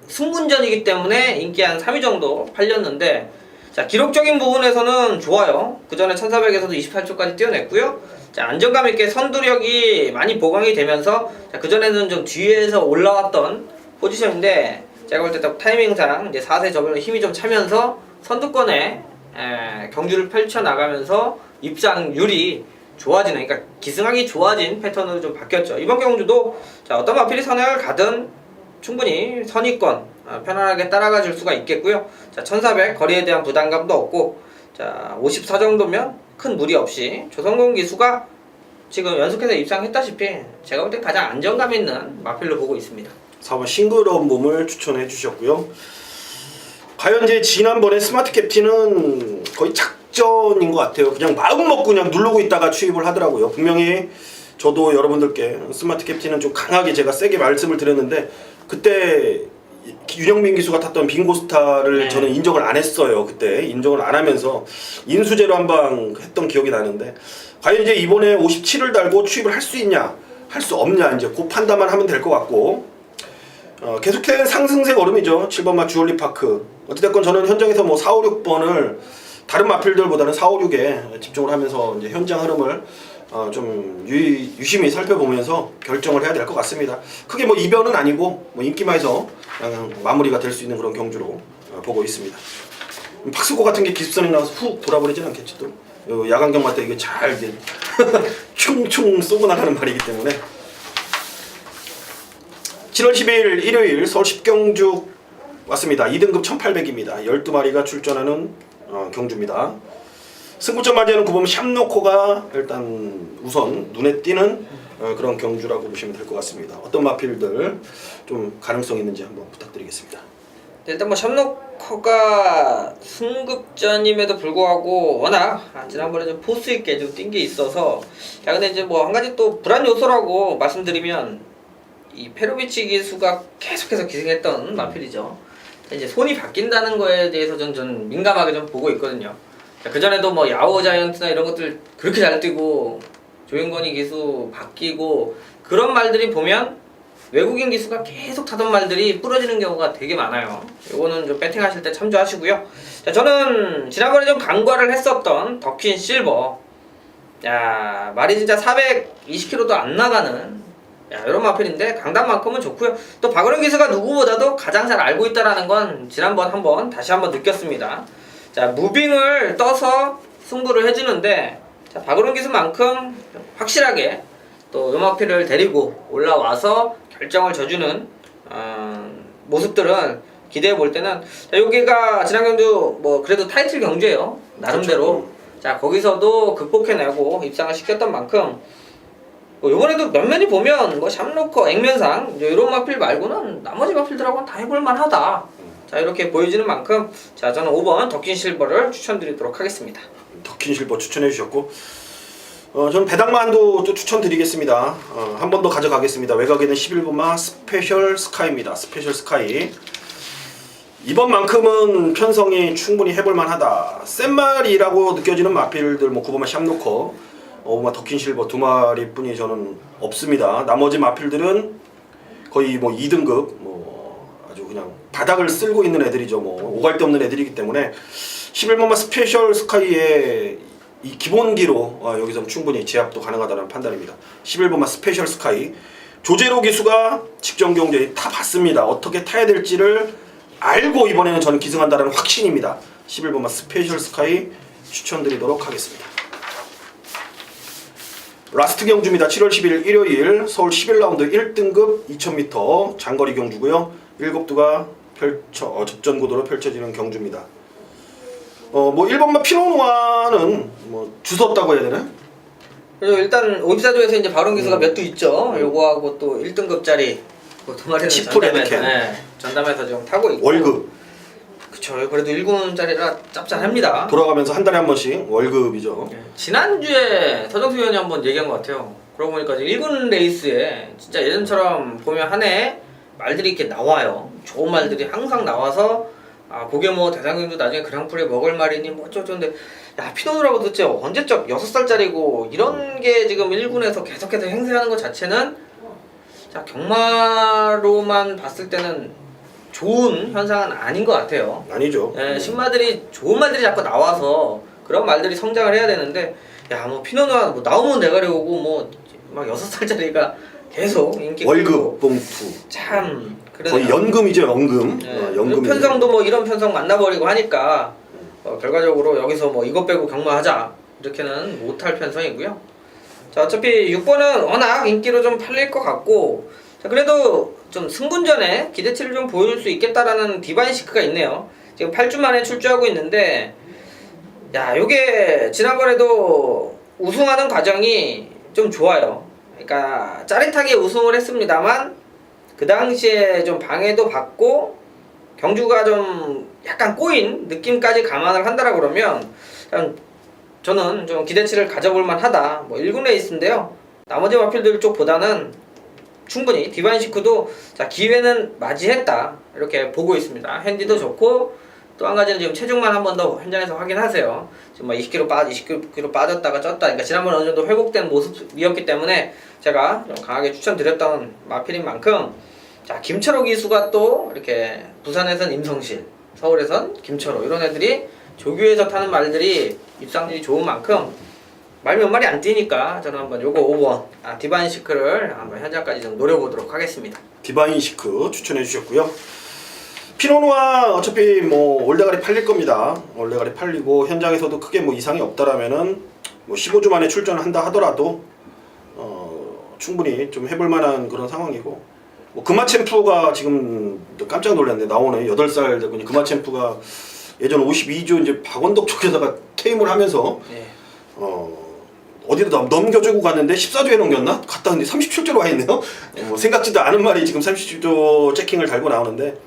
승분전이기 때문에 인기 한 3위 정도 팔렸는데 자, 기록적인 부분에서는 좋아요. 그 전에 1400에서도 28초까지 뛰어냈고요. 자, 안정감 있게 선두력이 많이 보강이 되면서 그 전에는 좀 뒤에서 올라왔던 포지션인데 제가 볼 때 딱 타이밍상 이제 4세 저변으로 힘이 좀 차면서 선두권에 경주를 펼쳐 나가면서 입상률이 좋아지는, 그러니까 기승하기 좋아진 패턴으로 좀 바뀌었죠. 이번 경주도 자, 어떤 마필이 선행을 가든 충분히 선의권 편안하게 따라가 줄 수가 있겠고요. 자, 1400 거리에 대한 부담감도 없고 자, 54 정도면 큰 무리 없이 조성공 기수가 지금 연속해서 입상했다시피 제가 볼 때 가장 안정감 있는 마필로 보고 있습니다. 4번 싱그러운 봄을 추천해 주셨고요. 과연 이제 지난번에 스마트 캡틴은 거의 작전인 것 같아요. 그냥 마음 먹고 그냥 누르고 있다가 추입을 하더라고요. 분명히 저도 여러분들께 스마트 캡틴은 좀 강하게 제가 세게 말씀을 드렸는데 그때 윤영민 기수가 탔던 빙고스타를 저는 인정을 안 했어요. 그때 인정을 안 하면서 인수제로 한방 했던 기억이 나는데 과연 이제 이번에 57을 달고 추입을 할 수 있냐 할 수 없냐 이제 그 판단만 하면 될 것 같고 계속된 상승세 걸음이죠. 7번마 주얼리파크 어찌됐건 저는 현장에서 뭐 4, 5, 6번을 다른 마필들보다는 4, 5, 6에 집중을 하면서 이제 현장 흐름을 좀 유심히 살펴보면서 결정을 해야 될 것 같습니다. 크게 뭐 이변은 아니고 뭐 인기마에서 마무리가 될 수 있는 그런 경주로 보고 있습니다. 박스고 같은 게 기습선에 나와서 훅 돌아버리진 않겠지 또. 야간 경마 때 이게 잘 이제 충충 쏘고 나가는 말이기 때문에 7월 12일 일요일 서울 10경주 왔습니다. 2등급 1800입니다. 12마리가 출전하는 경주입니다. 승부점 맞이하는 9번 샵노코가 일단 우선 눈에 띄는 그런 경주라고 보시면 될 것 같습니다. 어떤 마필들 좀 가능성 있는지 한번 부탁드리겠습니다. 네, 일단 뭐 샵노커가 승급전임에도 불구하고 워낙 지난번에 좀 포스 있게 좀 뛴 게 있어서 자, 근데 이제 뭐 한 가지 또 불안 요소라고 말씀드리면 이 페로비치 기수가 계속해서 기승했던 마필이죠. 이제 손이 바뀐다는 거에 대해서 전 민감하게 좀 보고 있거든요. 그 전에도 뭐 야오 자이언트나 이런 것들 그렇게 잘 뛰고 조윤건이 기수 바뀌고 그런 말들이 보면 외국인 기수가 계속 타던 말들이 부러지는 경우가 되게 많아요. 이거는 좀 배팅하실 때 참조하시고요. 자, 저는 지난번에 좀 간과를 했었던 더퀸 실버. 야, 말이 진짜 420kg도 안 나가는 이런 마필인데 강단만큼은 좋고요. 또 박은영 기수가 누구보다도 가장 잘 알고 있다라는 건 지난번 다시 한번 느꼈습니다. 자, 무빙을 떠서 승부를 해주는데, 자, 박은영 기수만큼 확실하게 또 요마피를 데리고 올라와서 결정을 져주는 모습들은 기대해 볼 때는, 자, 여기가 지난 경주 뭐 그래도 타이틀 경주예요, 나름대로. 그렇죠. 자, 거기서도 극복해내고 입상을 시켰던 만큼 뭐 요번에도 몇몇이 보면 뭐 샴로커, 액면상 이런 마필 말고는 나머지 마필들하고는 다 해볼만하다. 자, 이렇게 보여지는 만큼, 자, 저는 5번 더퀸 실버를 추천드리도록 하겠습니다. 더퀸 실버 추천해 주셨고, 저는 배당만도 또 추천드리겠습니다. 한 번 더 가져가겠습니다. 외곽에는 11번마 스페셜 스카이입니다. 스페셜 스카이. 이번만큼은 편성이 충분히 해볼만하다. 센 말이라고 느껴지는 마필들, 뭐 9번마 샴로커, 5번마 더퀸 실버 두 마리뿐이 저는 없습니다. 나머지 마필들은 거의 뭐 2등급, 뭐 아주 그냥 바닥을 쓸고 있는 애들이죠. 뭐 오갈 데 없는 애들이기 때문에 11번마 스페셜 스카이의 이 기본기로 여기서는 충분히 제압도 가능하다는 판단입니다. 11번마 스페셜 스카이. 조제로 기수가 직전 경주에 타 봤습니다. 어떻게 타야 될지를 알고 이번에는 저는 기승한다는 확신입니다. 11번마 스페셜 스카이 추천드리도록 하겠습니다. 라스트 경주입니다. 7월 10일 일요일 서울 11라운드 1등급 2000m 장거리 경주고요. 7두가 접전구도로 펼쳐지는 경주입니다. 뭐 1번마 피노누아는 뭐 주웠다고 해야 되나? 그리고 일단 54조에서 이제 바론 기수가 몇 두 있죠. 요거하고 또 1등급짜리 두 마리는 전담해서 좀 타고 있고. 월급. 그쵸. 그래도 1군짜리라 짭짤합니다. 돌아가면서 한 달에 한 번씩 월급이죠. 지난주에 서정수 위원이 한번 얘기한 것 같아요. 그러고 보니까 1군 레이스에 진짜 예전처럼 보면 한 해 말들이 이렇게 나와요. 좋은 말들이 항상 나와서, 그게 뭐 대상경주 나중에 그랑프리 먹을 말이니 뭐 어쩌는데, 야, 피노누라고 도대체 언제적 6살짜리고 이런 게 지금 1군에서 계속해서 행세하는 것 자체는, 자, 경마로만 봤을 때는 좋은 현상은 아닌 것 같아요. 아니죠. 신마들이 좋은 말들이 자꾸 나와서 그런 말들이 성장을 해야 되는데, 야, 뭐 피노누아 뭐 나오면 내가리 오고 뭐 막 6살짜리가 계속 인기 월급 끌고. 봉투. 참 거의 연금이죠, 연금. 연금. 편성도 뭐 이런 편성 만나버리고 하니까 결과적으로 여기서 뭐 이것 빼고 경마하자 이렇게는 못할 편성이고요. 자, 어차피 6번은 워낙 인기로 좀 팔릴 것 같고, 자, 그래도 좀 승분전에 기대치를 좀 보여줄 수 있겠다라는 디바인 시크가 있네요. 지금 8주 만에 출주하고 있는데, 야, 요게 지난번에도 우승하는 과정이 좀 좋아요. 그러니까 짜릿하게 우승을 했습니다만 그 당시에 좀 방해도 받고 경주가 좀 약간 꼬인 느낌까지 감안을 한다라 그러면 저는 좀 기대치를 가져볼 만하다. 뭐 1군 레이스인데요. 나머지 마필들 쪽보다는 충분히 디바인 시크도, 자, 기회는 맞이했다 이렇게 보고 있습니다. 핸디도 좋고, 또 한 가지는 지금 체중만 한 번 더 현장에서 확인하세요. 지금 막 20kg 빠졌다가 쪘다. 그러니까 지난번 어느 정도 회복된 모습이었기 때문에 제가 좀 강하게 추천드렸던 마필인 만큼, 자, 김철호 기수가 또 이렇게 부산에선 임성실, 서울에선 김철호, 이런 애들이 조규에서 타는 말들이 입상률이 좋은 만큼 말 몇 마리 안 뛰니까 저는 한번 요거 5번 디바인 시크를 한번 현장까지 좀 노려보도록 하겠습니다. 디바인 시크 추천해 주셨고요. 피노누아 어차피 뭐 올대가리 팔릴 겁니다. 올대가리 팔리고 현장에서도 크게 뭐 이상이 없다라면은 뭐 15주 만에 출전을 한다 하더라도 충분히 좀 해볼 만한 그런 상황이고, 뭐 금화챔프가 지금 깜짝 놀랐네. 나오네. 8살 되고 금화챔프가 예전 52주 이제 박원덕 쪽에다가 퇴임을 하면서 어디로 넘겨주고 갔는데 14조에 넘겼나? 갔다 근데 37조로 와 있네요. 생각지도 않은 말이 지금 37조 체킹을 달고 나오는데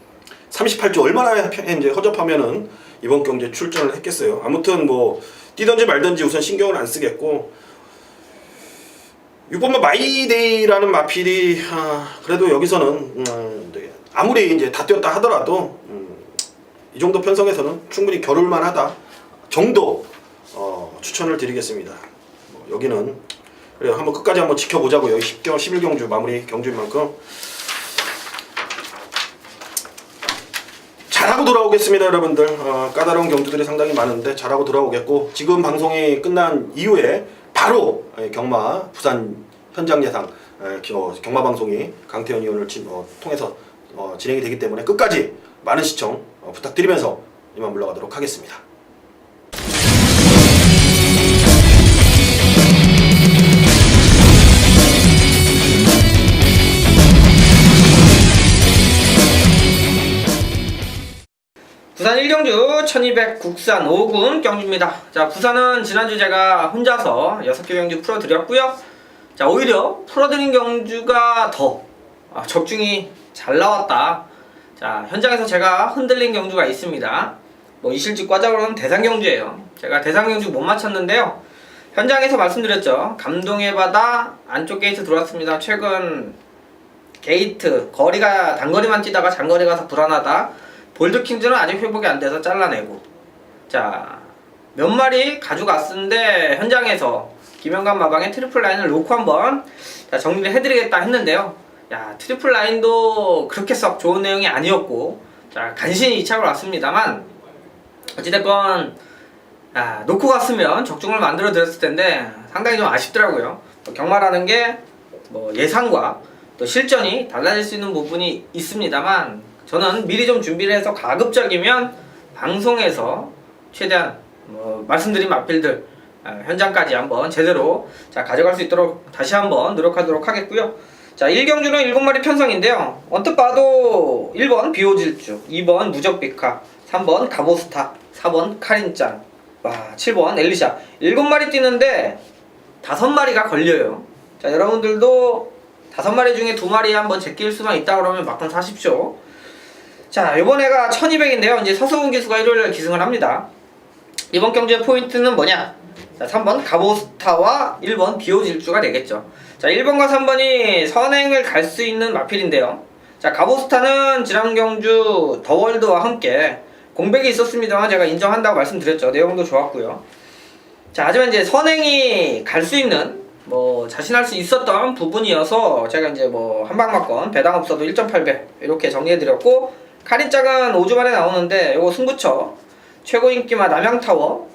38조 얼마나 이제 허접하면은 이번 경기에 출전을 했겠어요. 아무튼 뭐 뛰던지 말던지 우선 신경을 안 쓰겠고, 6번마 마이데이라는 마필이 그래도 여기서는 아무리 이제 다 뛰었다 하더라도 이 정도 편성에서는 충분히 겨룰만하다 정도 추천을 드리겠습니다. 여기는 그래 한번 끝까지 한번 지켜보자고요. 10경 11경주 마무리 경주인 만큼 잘하고 돌아오겠습니다, 여러분들. 까다로운 경주들이 상당히 많은데 잘하고 돌아오겠고, 지금 방송이 끝난 이후에 바로 경마 부산 현장 예상 경마 방송이 강태현 의원을 통해서 진행이 되기 때문에 끝까지 많은 시청 부탁드리면서 이만 물러가도록 하겠습니다. 부산 1경주 1200 국산 5군 경주입니다. 자, 부산은 지난주 제가 혼자서 6개 경주 풀어드렸고요. 자, 오히려 풀어드린 경주가 더 적중이 잘 나왔다. 자, 현장에서 제가 흔들린 경주가 있습니다. 뭐 이실직 과장으로는 대상 경주예요. 제가 대상 경주 못 맞췄는데요. 현장에서 말씀드렸죠. 감동의 바다 안쪽 게이트 들어왔습니다. 최근 게이트 거리가 단거리만 뛰다가 장거리 가서 불안하다. 볼드킹즈는 아직 회복이 안 돼서 잘라내고, 자, 몇 마리 가져갔는데 현장에서 김영관 마방의 트리플 라인을 놓고 한번 정리를 해드리겠다 했는데요. 야, 트리플 라인도 그렇게 썩 좋은 내용이 아니었고, 자, 간신히 이착을 왔습니다만 어찌됐건 놓고 갔으면 적중을 만들어 드렸을 텐데 상당히 좀 아쉽더라고요. 경마라는 게 뭐 예상과 또 실전이 달라질 수 있는 부분이 있습니다만, 저는 미리 좀 준비를 해서 가급적이면 방송에서 최대한 말씀드린 마필들 현장까지 한번 제대로 가져갈 수 있도록 다시 한번 노력하도록 하겠고요. 자, 1경주는 7마리 편성인데요. 언뜻 봐도 1번 비오질주, 2번 무적비카, 3번 가보스타, 4번 카린짱, 7번 엘리샤. 7마리 뛰는데 5마리가 걸려요. 자, 여러분들도 5마리 중에 2마리 한번 제낄 수만 있다 그러면 막판 사십시오. 자, 이번에가 1200인데요. 이제 서수훈 기수가 일요일에 기승을 합니다. 이번 경주의 포인트는 뭐냐? 자, 3번 가보스타와 1번 비오질주가 되겠죠. 자, 1번과 3번이 선행을 갈 수 있는 마필인데요. 자, 가보스타는 지난 경주 더월드와 함께 공백이 있었습니다만 제가 인정한다고 말씀드렸죠. 내용도 좋았고요. 자, 하지만 이제 선행이 갈 수 있는 자신할 수 있었던 부분이어서 제가 이제 한방막건 배당 없어도 1.8배 이렇게 정리해드렸고, 카린짱은 5주 만에 나오는데 요거 승부처 최고 인기마 남양타워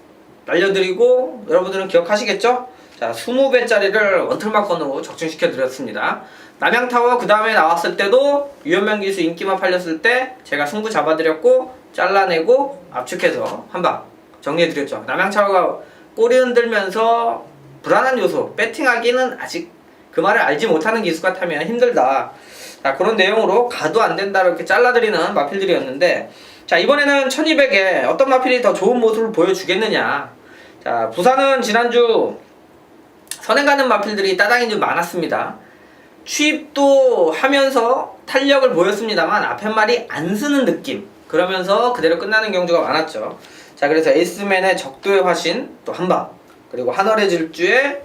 날려드리고, 여러분들은 기억하시겠죠? 자, 20배짜리를 원틀막건으로 적중시켜드렸습니다. 남양타워 그 다음에 나왔을 때도 유현명 기수 인기마 팔렸을 때 제가 승부 잡아드렸고 잘라내고 압축해서 한방 정리해드렸죠. 남양타워가 꼬리 흔들면서 불안한 요소, 배팅하기는 아직 그 말을 알지 못하는 기수 같다면 힘들다. 자, 그런 내용으로 가도 안 된다 이렇게 잘라드리는 마필들이었는데, 자, 이번에는 1200에 어떤 마필이 더 좋은 모습을 보여주겠느냐. 자, 부산은 지난주 선행 가는 마필들이 따당이 좀 많았습니다. 취입도 하면서 탄력을 보였습니다만 앞에 말이 안 쓰는 느낌, 그러면서 그대로 끝나는 경주가 많았죠. 자, 그래서 에이스맨의 적도의 화신 또 한방, 그리고 한월의 질주에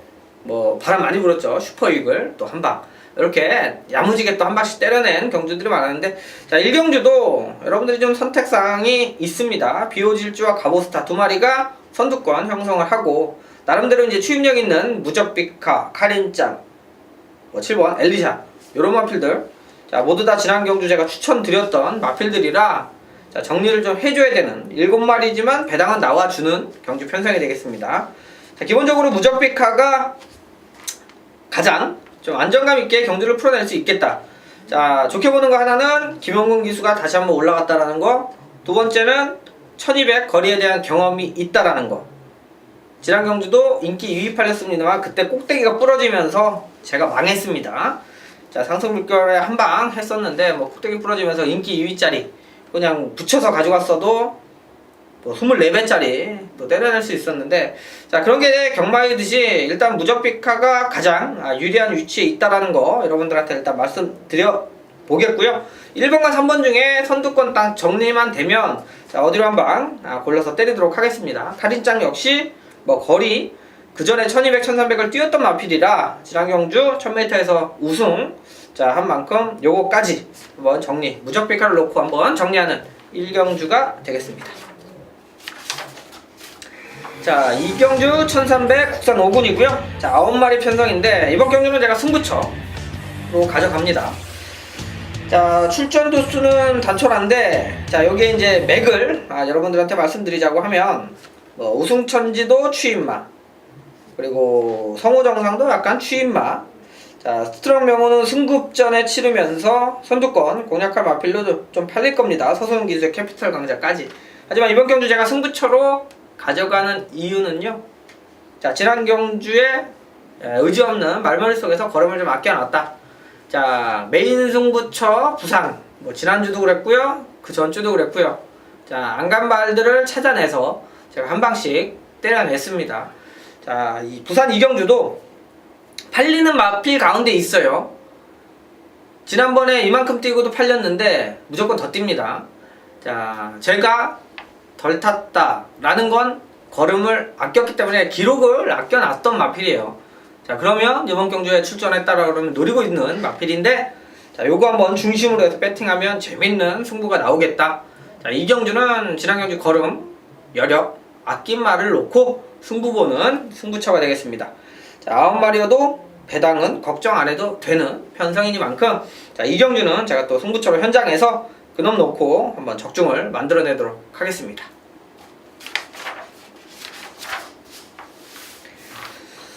바람 많이 불었죠. 슈퍼이글 또 한방, 이렇게 야무지게 또 한 방씩 때려낸 경주들이 많았는데, 자, 1경주도 여러분들이 좀 선택사항이 있습니다. 비오질주와 가보스타 2마리가 선두권 형성을 하고, 나름대로 이제 추임력 있는 무적비카, 카린짱, 7번 엘리샤, 요런 마필들, 자, 모두 다 지난 경주 제가 추천드렸던 마필들이라, 자, 정리를 좀 해줘야 되는 7마리지만 배당은 나와주는 경주 편성이 되겠습니다. 자, 기본적으로 무적비카가 가장 좀 안정감 있게 경주를 풀어낼 수 있겠다. 자, 좋게 보는 거 하나는 김영근 기수가 다시 한번 올라갔다라는 거, 두 번째는 1200 거리에 대한 경험이 있다라는 거. 지난 경주도 인기 2위 팔렸습니다만 그때 꼭대기가 부러지면서 제가 망했습니다. 자, 상승물결에 한방 했었는데 꼭대기 부러지면서 인기 2위짜리 그냥 붙여서 가져갔어도 24배짜리 때려낼 수 있었는데, 자, 그런 게 경마이듯이 일단 무적비카가 가장 유리한 위치에 있다라는 거 여러분들한테 일단 말씀드려 보겠고요. 1번과 3번 중에 선두권 딱 정리만 되면, 자, 어디로 한방 골라서 때리도록 하겠습니다. 카린짱 역시 거리 그 전에 1200, 1300을 뛰었던 마필이라 지난 경주 1000m에서 우승, 자, 한 만큼 요거까지 한번 정리, 무적비카를 놓고 한번 정리하는 1경주가 되겠습니다. 자, 2경주 1300 국산 5군이고요. 자, 9마리 편성인데 이번 경주는 제가 승부처로 가져갑니다. 자, 출전 도수는 단촐한데, 자, 여기에 이제 맥을 여러분들한테 말씀드리자고 하면 뭐 우승천지도 추임마, 그리고 성우정상도 약간 추임마, 자, 스트롱 명호는 승급전에 치르면서 선두권 공략할 마필로 좀 팔릴 겁니다. 서소영 기수의 캐피털 강자까지. 하지만 이번 경주 제가 승부처로 가져가는 이유는요, 자, 지난 경주에 의지 없는 말머리 속에서 걸음을 좀 아껴놨다. 자, 메인 승부처 부상, 뭐 지난주도 그랬고요, 그 전주도 그랬고요. 자, 안간 말들을 찾아내서 제가 한 방씩 때려냈습니다. 자, 이 부산 이경주도 팔리는 마필 가운데 있어요. 지난번에 이만큼 뛰고도 팔렸는데 무조건 더 뜁니다. 자, 제가 덜 탔다라는 건 걸음을 아꼈기 때문에 기록을 아껴놨던 마필이에요. 자, 그러면 이번 경주에 출전했다라 그러면 노리고 있는 마필인데, 자, 요거 한번 중심으로 해서 배팅하면 재밌는 승부가 나오겠다. 자, 이 경주는 지난 경주 걸음, 여력, 아낀 말을 놓고 승부 보는 승부처가 되겠습니다. 자, 9마리여도 배당은 걱정 안 해도 되는 편성이니만큼, 자, 이 경주는 제가 또 승부처로 현장에서 그놈 놓고 한번 적중을 만들어내도록 하겠습니다.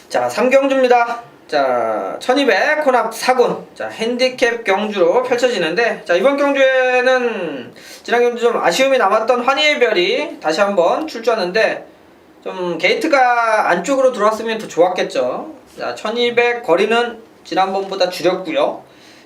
자, 3경주입니다. 자, 1200 혼합 4군, 자, 핸디캡 경주로 펼쳐지는데, 자, 이번 경주에는 지난 경주 좀 아쉬움이 남았던 환희의 별이 다시 한번 출전하는데, 좀 게이트가 안쪽으로 들어왔으면 더 좋았겠죠. 자, 1200 거리는 지난번보다 줄였고요.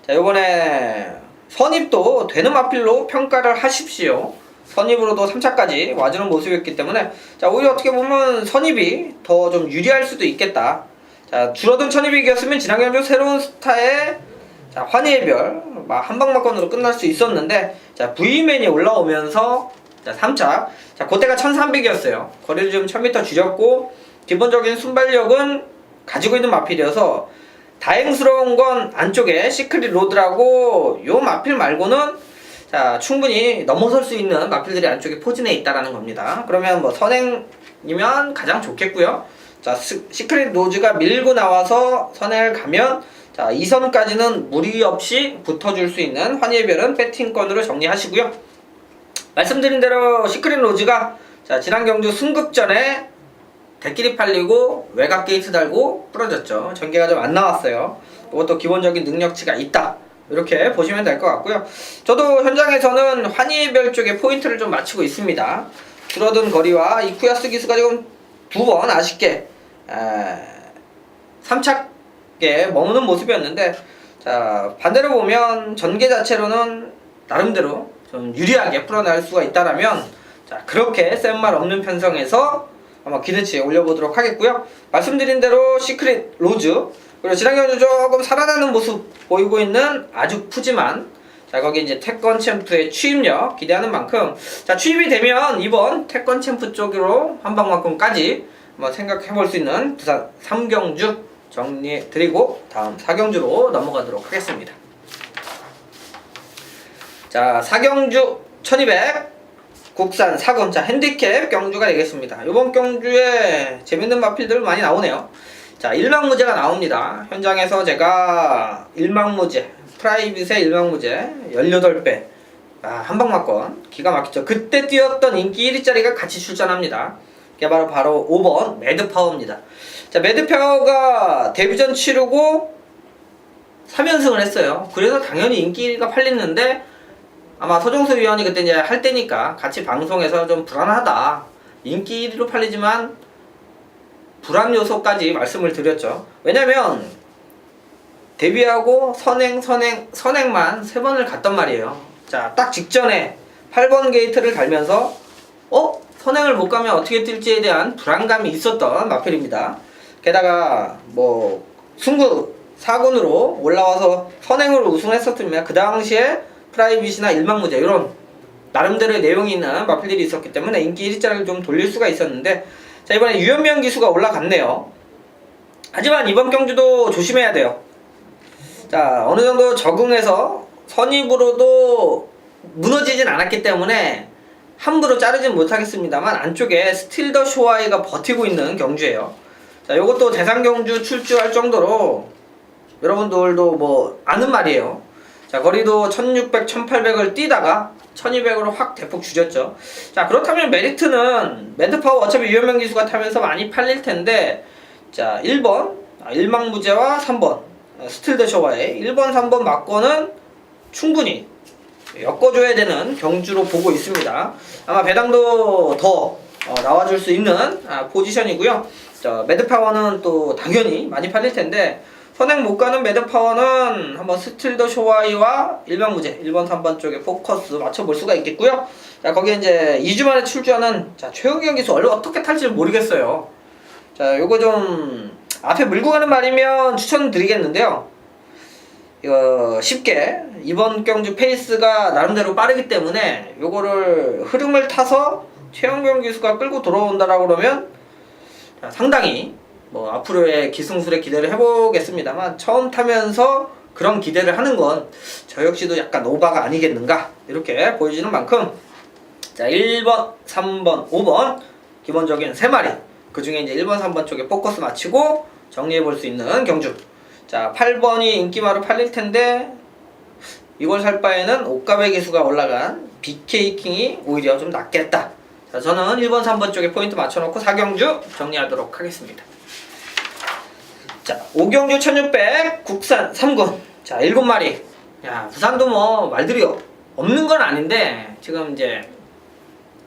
자, 요번에 선입도 되는 마필로 평가를 하십시오. 선입으로도 3차까지 와주는 모습이었기 때문에, 자, 오히려 어떻게 보면 선입이 더 좀 유리할 수도 있겠다. 자, 줄어든 1200이었으면 지난 경주 새로운 스타의, 자, 환희의 별 한방막건으로 끝날 수 있었는데, 자, V맨이 올라오면서, 자, 3차, 자, 그때가 1300이었어요. 거리를 좀 1000m 줄였고 기본적인 순발력은 가지고 있는 마필이어서, 다행스러운 건 안쪽에 시크릿 로드라고 요 마필 말고는, 자, 충분히 넘어설 수 있는 마필들이 안쪽에 포진해 있다라는 겁니다. 그러면 뭐 선행이면 가장 좋겠고요. 자, 시크릿 로즈가 밀고 나와서 선행을 가면, 자, 2선까지는 무리 없이 붙어줄 수 있는 환희의 별은 배팅권으로 정리하시고요. 말씀드린 대로 시크릿 로즈가, 자, 지난 경주 승급전에 대끼리 팔리고 외곽 게이트 달고 부러졌죠. 전개가 좀 안 나왔어요. 그것도 기본적인 능력치가 있다, 이렇게 보시면 될 것 같고요. 저도 현장에서는 환희의 별 쪽에 포인트를 좀 맞추고 있습니다. 줄어든 거리와 이쿠야스 기수가 지금 두 번 아쉽게 3차에 머무는 모습이었는데, 자, 반대로 보면 전개 자체로는 나름대로 좀 유리하게 풀어낼 수가 있다라면, 자, 그렇게 센 말 없는 편성에서 한번 기대치에 올려보도록 하겠고요. 말씀드린 대로 시크릿 로즈, 그리고 지난 경주 조금 살아나는 모습 보이고 있는 아주 푸짐한, 자, 거기 이제 태권 챔프의 취임력 기대하는 만큼, 자, 취임이 되면 이번 태권 챔프 쪽으로 한방만큼까지 한번 생각해 볼 수 있는 부산 3경주 정리해 드리고 다음 4경주로 넘어가도록 하겠습니다. 자, 4경주 1200 국산 4군, 자, 핸디캡 경주가 되겠습니다. 이번 경주에 재밌는 마필들 많이 나오네요. 자, 일망무제가 나옵니다. 현장에서 제가 일망무제, 프라이빗의 일망무제 18배, 한방막건 기가 막히죠. 그때 뛰었던 인기 1위짜리가 같이 출전합니다. 그게 바로 5번 매드파워입니다. 자, 매드파워가 데뷔전 치르고 3연승을 했어요. 그래서 당연히 인기 1위가 팔렸는데, 아마 서정수 위원이 그때 이제 할 때니까 같이 방송에서 좀 불안하다, 인기 1위로 팔리지만 불안 요소까지 말씀을 드렸죠. 왜냐면 데뷔하고 선행만 3번을 갔단 말이에요. 자, 딱 직전에 8번 게이트를 달면서 선행을 못 가면 어떻게 뛸지에 대한 불안감이 있었던 마필입니다. 게다가 뭐 승부 4군으로 올라와서 선행으로 우승했었으면 그 당시에 프라이빗이나 일망무제 이런 나름대로의 내용이 있는 마필들이 있었기 때문에 인기 1위짜리를 좀 돌릴 수가 있었는데, 자, 이번에 유현명 기수가 올라갔네요. 하지만 이번 경주도 조심해야 돼요. 자, 어느 정도 적응해서 선입으로도 무너지진 않았기 때문에 함부로 자르진 못하겠습니다만, 안쪽에 스틸 더 쇼아이가 버티고 있는 경주예요. 자, 요것도 대상 경주 출주할 정도로 여러분들도 뭐 아는 말이에요. 자, 거리도 1600, 1800을 뛰다가 1200으로 확 대폭 줄였죠. 자, 그렇다면 메리트는 매드파워 어차피 유현명 기수가 타면서 많이 팔릴 텐데, 자, 1번 일망무제와 3번 스틸더쇼와의 1번, 3번 막권은 충분히 엮어줘야 되는 경주로 보고 있습니다. 아마 배당도 더 나와줄 수 있는 포지션이고요. 자, 매드파워는 또 당연히 많이 팔릴 텐데, 선행 못 가는 매드파워는 한번 스틸더 쇼와이와 일망무제 1번, 3번 쪽에 포커스 맞춰볼 수가 있겠고요. 자, 거기에 이제 2주 만에 출주하는 최은경 기수 원래 어떻게 탈지 모르겠어요. 자, 요거 좀 앞에 물고 가는 말이면 추천드리겠는데요. 이거 쉽게 이번 경주 페이스가 나름대로 빠르기 때문에 요거를 흐름을 타서 최은경 기수가 끌고 돌아온다라고 그러면 상당히 뭐 앞으로의 기승술에 기대를 해보겠습니다만, 처음 타면서 그런 기대를 하는 건 저 역시도 약간 오바가 아니겠는가 이렇게 보여지는 만큼, 자, 1번, 3번, 5번 기본적인 3마리, 그 중에 이제 1번, 3번 쪽에 포커스 맞추고 정리해볼 수 있는 경주. 자, 8번이 인기마로 팔릴 텐데 이걸 살 바에는 옷가베 기수가 올라간 BK킹이 오히려 좀 낫겠다. 자, 저는 1번, 3번 쪽에 포인트 맞춰놓고 4경주 정리하도록 하겠습니다. 자, 5경주 1600 국산 3군. 자, 7마리. 야, 부산도 뭐 말들이 없는 건 아닌데, 지금 이제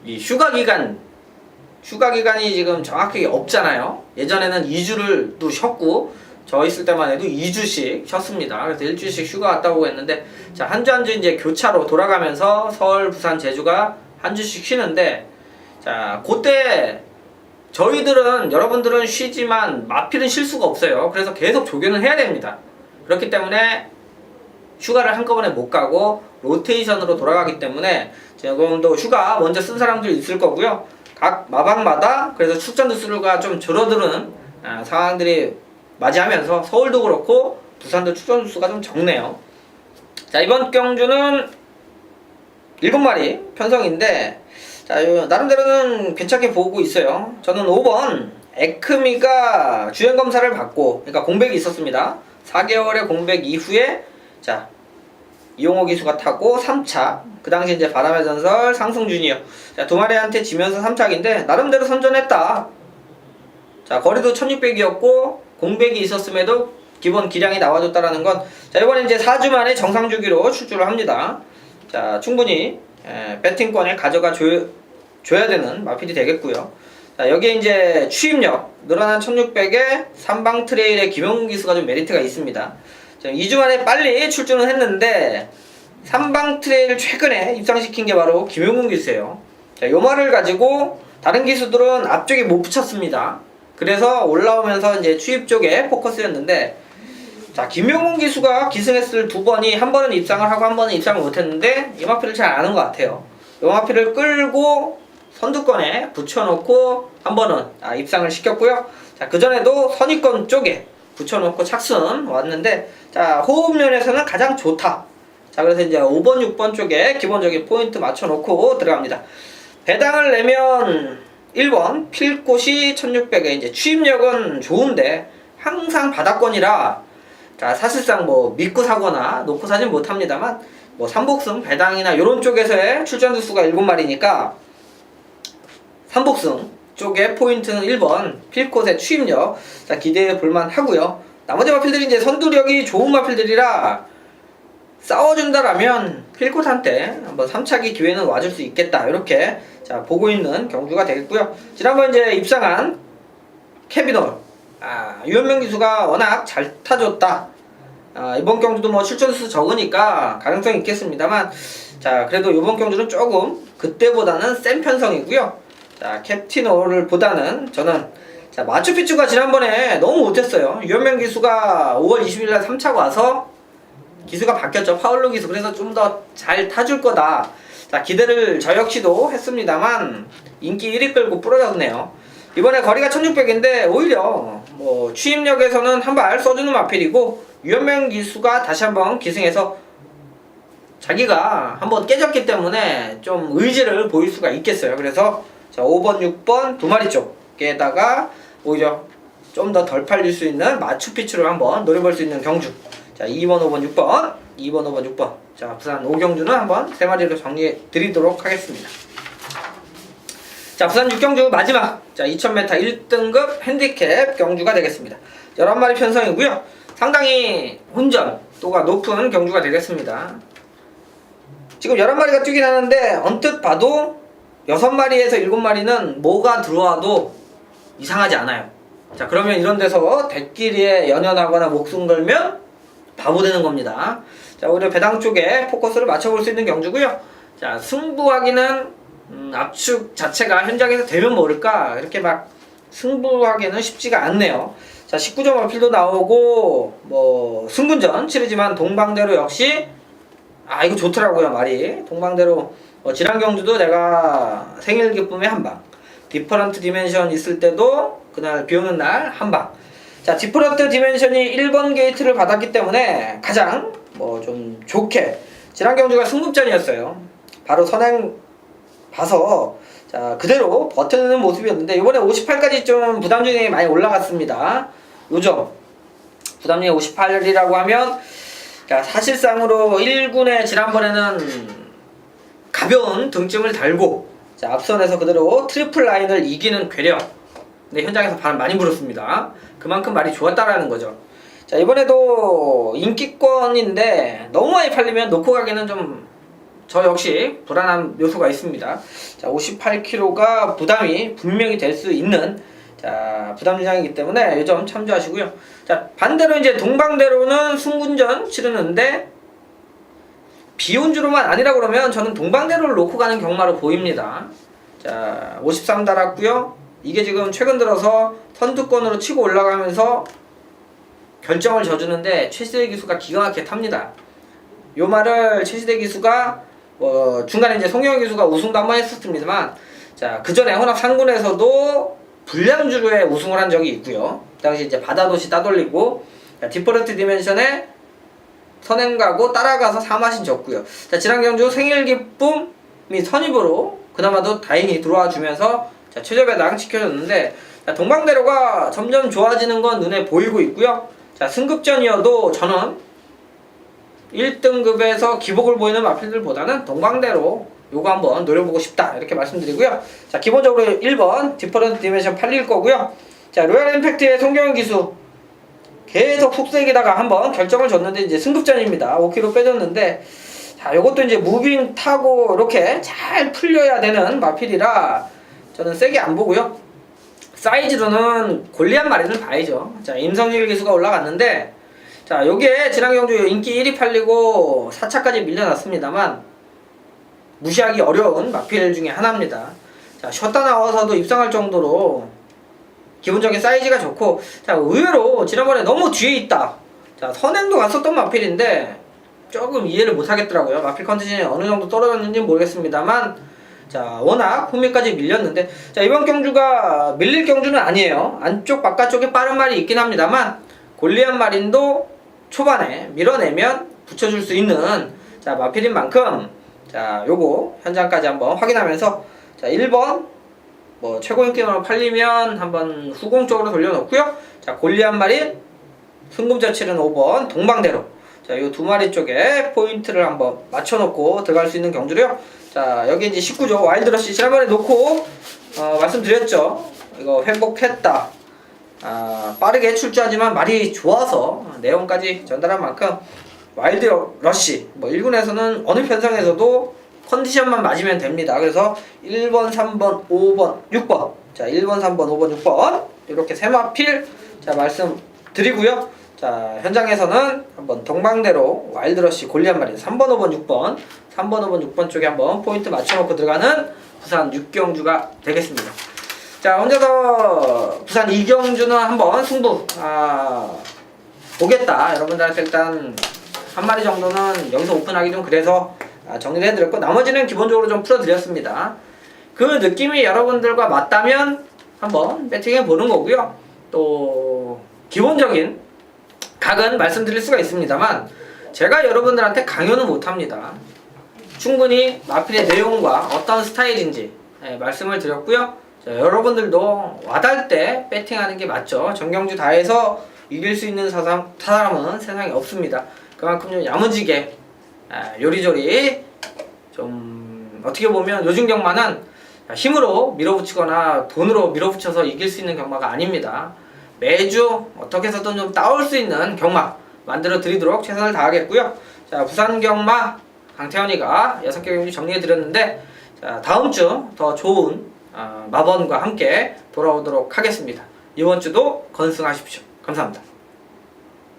이 휴가 기간이 지금 정확하게 없잖아요. 예전에는 2주를 또 쉬었고, 저 있을 때만 해도 2주씩 쉬었습니다. 그래서 1주씩 휴가 왔다 오고 했는데, 자, 한 주 한 주 이제 교차로 돌아가면서 서울, 부산, 제주가 한 주씩 쉬는데, 자, 그때 여러분들은 쉬지만 마필은 쉴 수가 없어요. 그래서 계속 조견을 해야 됩니다. 그렇기 때문에 휴가를 한꺼번에 못 가고 로테이션으로 돌아가기 때문에 지금도 휴가 먼저 쓴 사람들이 있을 거고요. 각 마방마다 그래서 출전 수가 좀 줄어드는 상황들이 맞이하면서 서울도 그렇고 부산도 출전 수가 좀 적네요. 자, 이번 경주는 7마리 편성인데, 자, 나름대로는 괜찮게 보고 있어요. 저는 5번 에크미가 주행 검사를 받고, 그러니까 공백이 있었습니다. 4개월의 공백 이후에, 자, 이용호 기수가 타고 3차, 그 당시 이제 바람의 전설 상승 주니어, 자, 두 마리한테 지면서 3착인데 나름대로 선전했다. 자, 거리도 1600이었고 공백이 있었음에도 기본 기량이 나와줬다라는 건, 자, 이번에 이제 4주 만에 정상 주기로 출주를 합니다. 자, 충분히 배팅권에 가져가 줘야 되는 마필이 되겠고요. 자, 여기에 이제 추임력 늘어난 1600에 3방 트레일의 김용훈 기수가 좀 메리트가 있습니다. 자, 2주 만에 빨리 출주는 했는데 3방 트레일을 최근에 입상시킨 게 바로 김용훈 기수예요. 자, 요 말을 가지고 다른 기수들은 앞쪽에 못 붙였습니다. 그래서 올라오면서 이제 추입 쪽에 포커스였는데, 자, 김용훈 기수가 기승했을 2번이 한 번은 입상을 하고 한 번은 입상을 못했는데 이 마필을 잘 아는 것 같아요. 이 마필을 끌고 선두권에 붙여놓고 한 번은 입상을 시켰고요. 자, 그전에도 선위권 쪽에 붙여놓고 착순 왔는데, 자, 호흡면에서는 가장 좋다. 자, 그래서 이제 5번, 6번 쪽에 기본적인 포인트 맞춰놓고 들어갑니다. 배당을 내면 1번 필꽃이 1600에 이제 추임력은 좋은데 항상 바닥권이라, 자, 사실상 뭐 믿고 사거나 놓고 사진 못합니다만, 뭐 삼복승 배당이나 요런 쪽에서의 출전 수가 7마리니까 삼복승 쪽에 포인트는 1번 필꽃의 추임력, 자, 기대해 볼만 하고요. 나머지 마필들이 이제 선두력이 좋은 마필들이라 싸워준다라면 필꽃한테 한번 3차기 기회는 와줄 수 있겠다, 이렇게 자 보고 있는 경주가 되겠고요. 지난번 이제 입상한 캐비널, 유현명 기수가 워낙 잘 타줬다. 이번 경주도 뭐 출전수 적으니까 가능성이 있겠습니다만, 자, 그래도 이번 경주는 조금 그때보다는 센 편성이고요. 자, 캡틴홀을 보다는 저는, 자, 마추픽추가 지난번에 너무 못했어요. 유현명 기수가 5월 20일날 3차가 와서 기수가 바뀌었죠. 파울로 기수. 그래서 좀 더 잘 타줄 거다. 자, 기대를 저 역시도 했습니다만 인기 1위 끌고 부러졌네요. 이번에 거리가 1600인데 오히려 뭐 추임력에서는 한 발 써주는 마필이고, 유현명 기수가 다시 한번 기승해서 자기가 한번 깨졌기 때문에 좀 의지를 보일 수가 있겠어요. 그래서 자, 5번, 6번 두 마리 쪽에다가 오히려 좀 더 덜 팔릴 수 있는 마추픽추를 한번 노려볼 수 있는 경주. 자, 2번, 5번, 6번 2번, 5번, 6번. 자, 부산 5경주는 한번 3마리로 정리해 드리도록 하겠습니다. 자, 부산 6경주 마지막. 자, 2000m 1등급 핸디캡 경주가 되겠습니다. 11마리 편성이고요. 상당히 혼전도가 높은 경주가 되겠습니다. 지금 11마리가 뛰긴 하는데 언뜻 봐도 6마리에서 7마리는 뭐가 들어와도 이상하지 않아요. 자, 그러면 이런 데서 대끼리에 연연하거나 목숨 걸면 바보 되는 겁니다. 자, 오히려 배당 쪽에 포커스를 맞춰볼 수 있는 경주고요. 자, 승부하기는 압축 자체가 현장에서 되면 모를까 이렇게 막 승부하기는 쉽지가 않네요. 자, 19점 어필도 나오고 뭐 승분전 치르지만 동방대로 역시 이거 좋더라고요. 말이 동방대로 지난 경주도 내가 생일 기쁨에 한방, 디퍼런트 디멘션 있을 때도 그날 비오는 날 한방. 자, 디퍼런트 디멘션이 1번 게이트를 받았기 때문에 가장 좀 좋게 지난 경주가 승급전이었어요. 바로 선행 봐서 자, 그대로 버텨내는 모습이었는데 이번에 58까지 좀 부담중이 많이 올라갔습니다. 요점 부담중이 58이라고 하면 자, 사실상으로 1군의 지난번에는 가벼운 등짐을 달고 자, 앞선에서 그대로 트리플 라인을 이기는 괴력. 근데 현장에서 바람 많이 불었습니다. 그만큼 말이 좋았다라는 거죠. 자, 이번에도 인기권인데 너무 많이 팔리면 놓고 가기는 좀 저 역시 불안한 요소가 있습니다. 자, 58kg가 부담이 분명히 될 수 있는 자, 부담 주장이기 때문에 이 점 참조하시고요. 자, 반대로 이제 동방대로는 승군전 치르는데 비온주로만 아니라 그러면 저는 동방대로를 놓고 가는 경마로 보입니다. 자, 53 달았고요. 이게 지금 최근 들어서 선두권으로 치고 올라가면서 결정을 져주는데 최시대 기수가 기가 막히게 탑니다. 요 말을 최시대 기수가 중간에 이제 송영희 기수가 우승도 한번 했었습니다만 자, 그 전에 혼합 상군에서도 불량주로에 우승을 한 적이 있고요. 그 당시 이제 바다도시 따돌리고 디퍼런트 디멘션에 선행가고 따라가서 4마신 졌고요. 자, 지난 경주 생일 기쁨이 선입으로 그나마도 다행히 들어와 주면서 자, 최저 배당 지켜줬는데 자, 동방대로가 점점 좋아지는 건 눈에 보이고 있고요. 자, 승급전이어도 저는 1등급에서 기복을 보이는 마필들보다는 동방대로 요거 한번 노려보고 싶다 이렇게 말씀드리고요. 자, 기본적으로 1번 디퍼런트 디멘션 팔릴 거고요. 자, 로얄 임팩트의 송경현 기수 계속 속세기다가 한번 결정을 줬는데 이제 승급전입니다. 5kg 빼줬는데 자, 요것도 이제 무빙 타고 이렇게 잘 풀려야 되는 마필이라 저는 세게 안 보고요. 사이즈로는 골리앗 마리를 봐야죠. 자, 임성일 기수가 올라갔는데 자, 요게 지난 경주 인기 1위 팔리고 4차까지 밀려났습니다만 무시하기 어려운 마필 중에 하나입니다. 자, 쉬었다 나와서도 입상할 정도로 기본적인 사이즈가 좋고 자, 의외로 지난번에 너무 뒤에 있다. 자, 선행도 갔었던 마필인데 조금 이해를 못하겠더라고요. 마필 컨디션이 어느 정도 떨어졌는지 모르겠습니다만 자, 워낙 후미까지 밀렸는데 자, 이번 경주가 밀릴 경주는 아니에요. 안쪽 바깥쪽에 빠른 말이 있긴 합니다만 골리앗 마린도 초반에 밀어내면 붙여줄 수 있는 자, 마필인 만큼 자, 요거 현장까지 한번 확인하면서 자, 1번 최고 인기로 팔리면 한번 후공적으로 돌려놓고요. 자, 골리앗 마린 승금자 치른 5번 동방대로 자, 요 두 마리 쪽에 포인트를 한번 맞춰놓고 들어갈 수 있는 경주로요. 자, 여기 이제 19조 와일드러시 지난번에 놓고 말씀드렸죠. 이거 회복했다. 빠르게 출주하지만 말이 좋아서 내용까지 전달한 만큼 와일드러시 1군에서는 어느 편성에서도 컨디션만 맞으면 됩니다. 그래서 1번, 3번, 5번, 6번 자, 1번, 3번, 5번, 6번 이렇게 세 마필 자, 말씀드리고요. 자, 현장에서는 한번 동방대로 와일드러시 골리앗 마린 3번, 5번, 6번 3번, 5번, 6번 쪽에 한번 포인트 맞춰놓고 들어가는 부산 6경주가 되겠습니다. 자, 혼자서 부산 2경주는 한번 승부 보겠다. 여러분들한테 일단 한 마리 정도는 여기서 오픈하기 좀 그래서 정리를 해드렸고 나머지는 기본적으로 좀 풀어드렸습니다. 그 느낌이 여러분들과 맞다면 한번 배팅해 보는 거고요. 또 기본적인 각은 말씀드릴 수가 있습니다만 제가 여러분들한테 강요는 못합니다. 충분히 마필의 내용과 어떤 스타일인지 말씀을 드렸고요. 자, 여러분들도 와닿을 때 배팅하는 게 맞죠. 전경주 다 해서 이길 수 있는 사람은 세상에 없습니다. 그만큼 좀 야무지게 요리조리 좀 어떻게 보면 요즘 경마는 힘으로 밀어붙이거나 돈으로 밀어붙여서 이길 수 있는 경마가 아닙니다. 매주 어떻게 해서든 좀 따올 수 있는 경마 만들어 드리도록 최선을 다하겠고요. 자, 부산 경마 강태현이가 6개 경기 정리해 드렸는데, 자, 다음 주 더 좋은 마번과 함께 돌아오도록 하겠습니다. 이번 주도 건승하십시오. 감사합니다.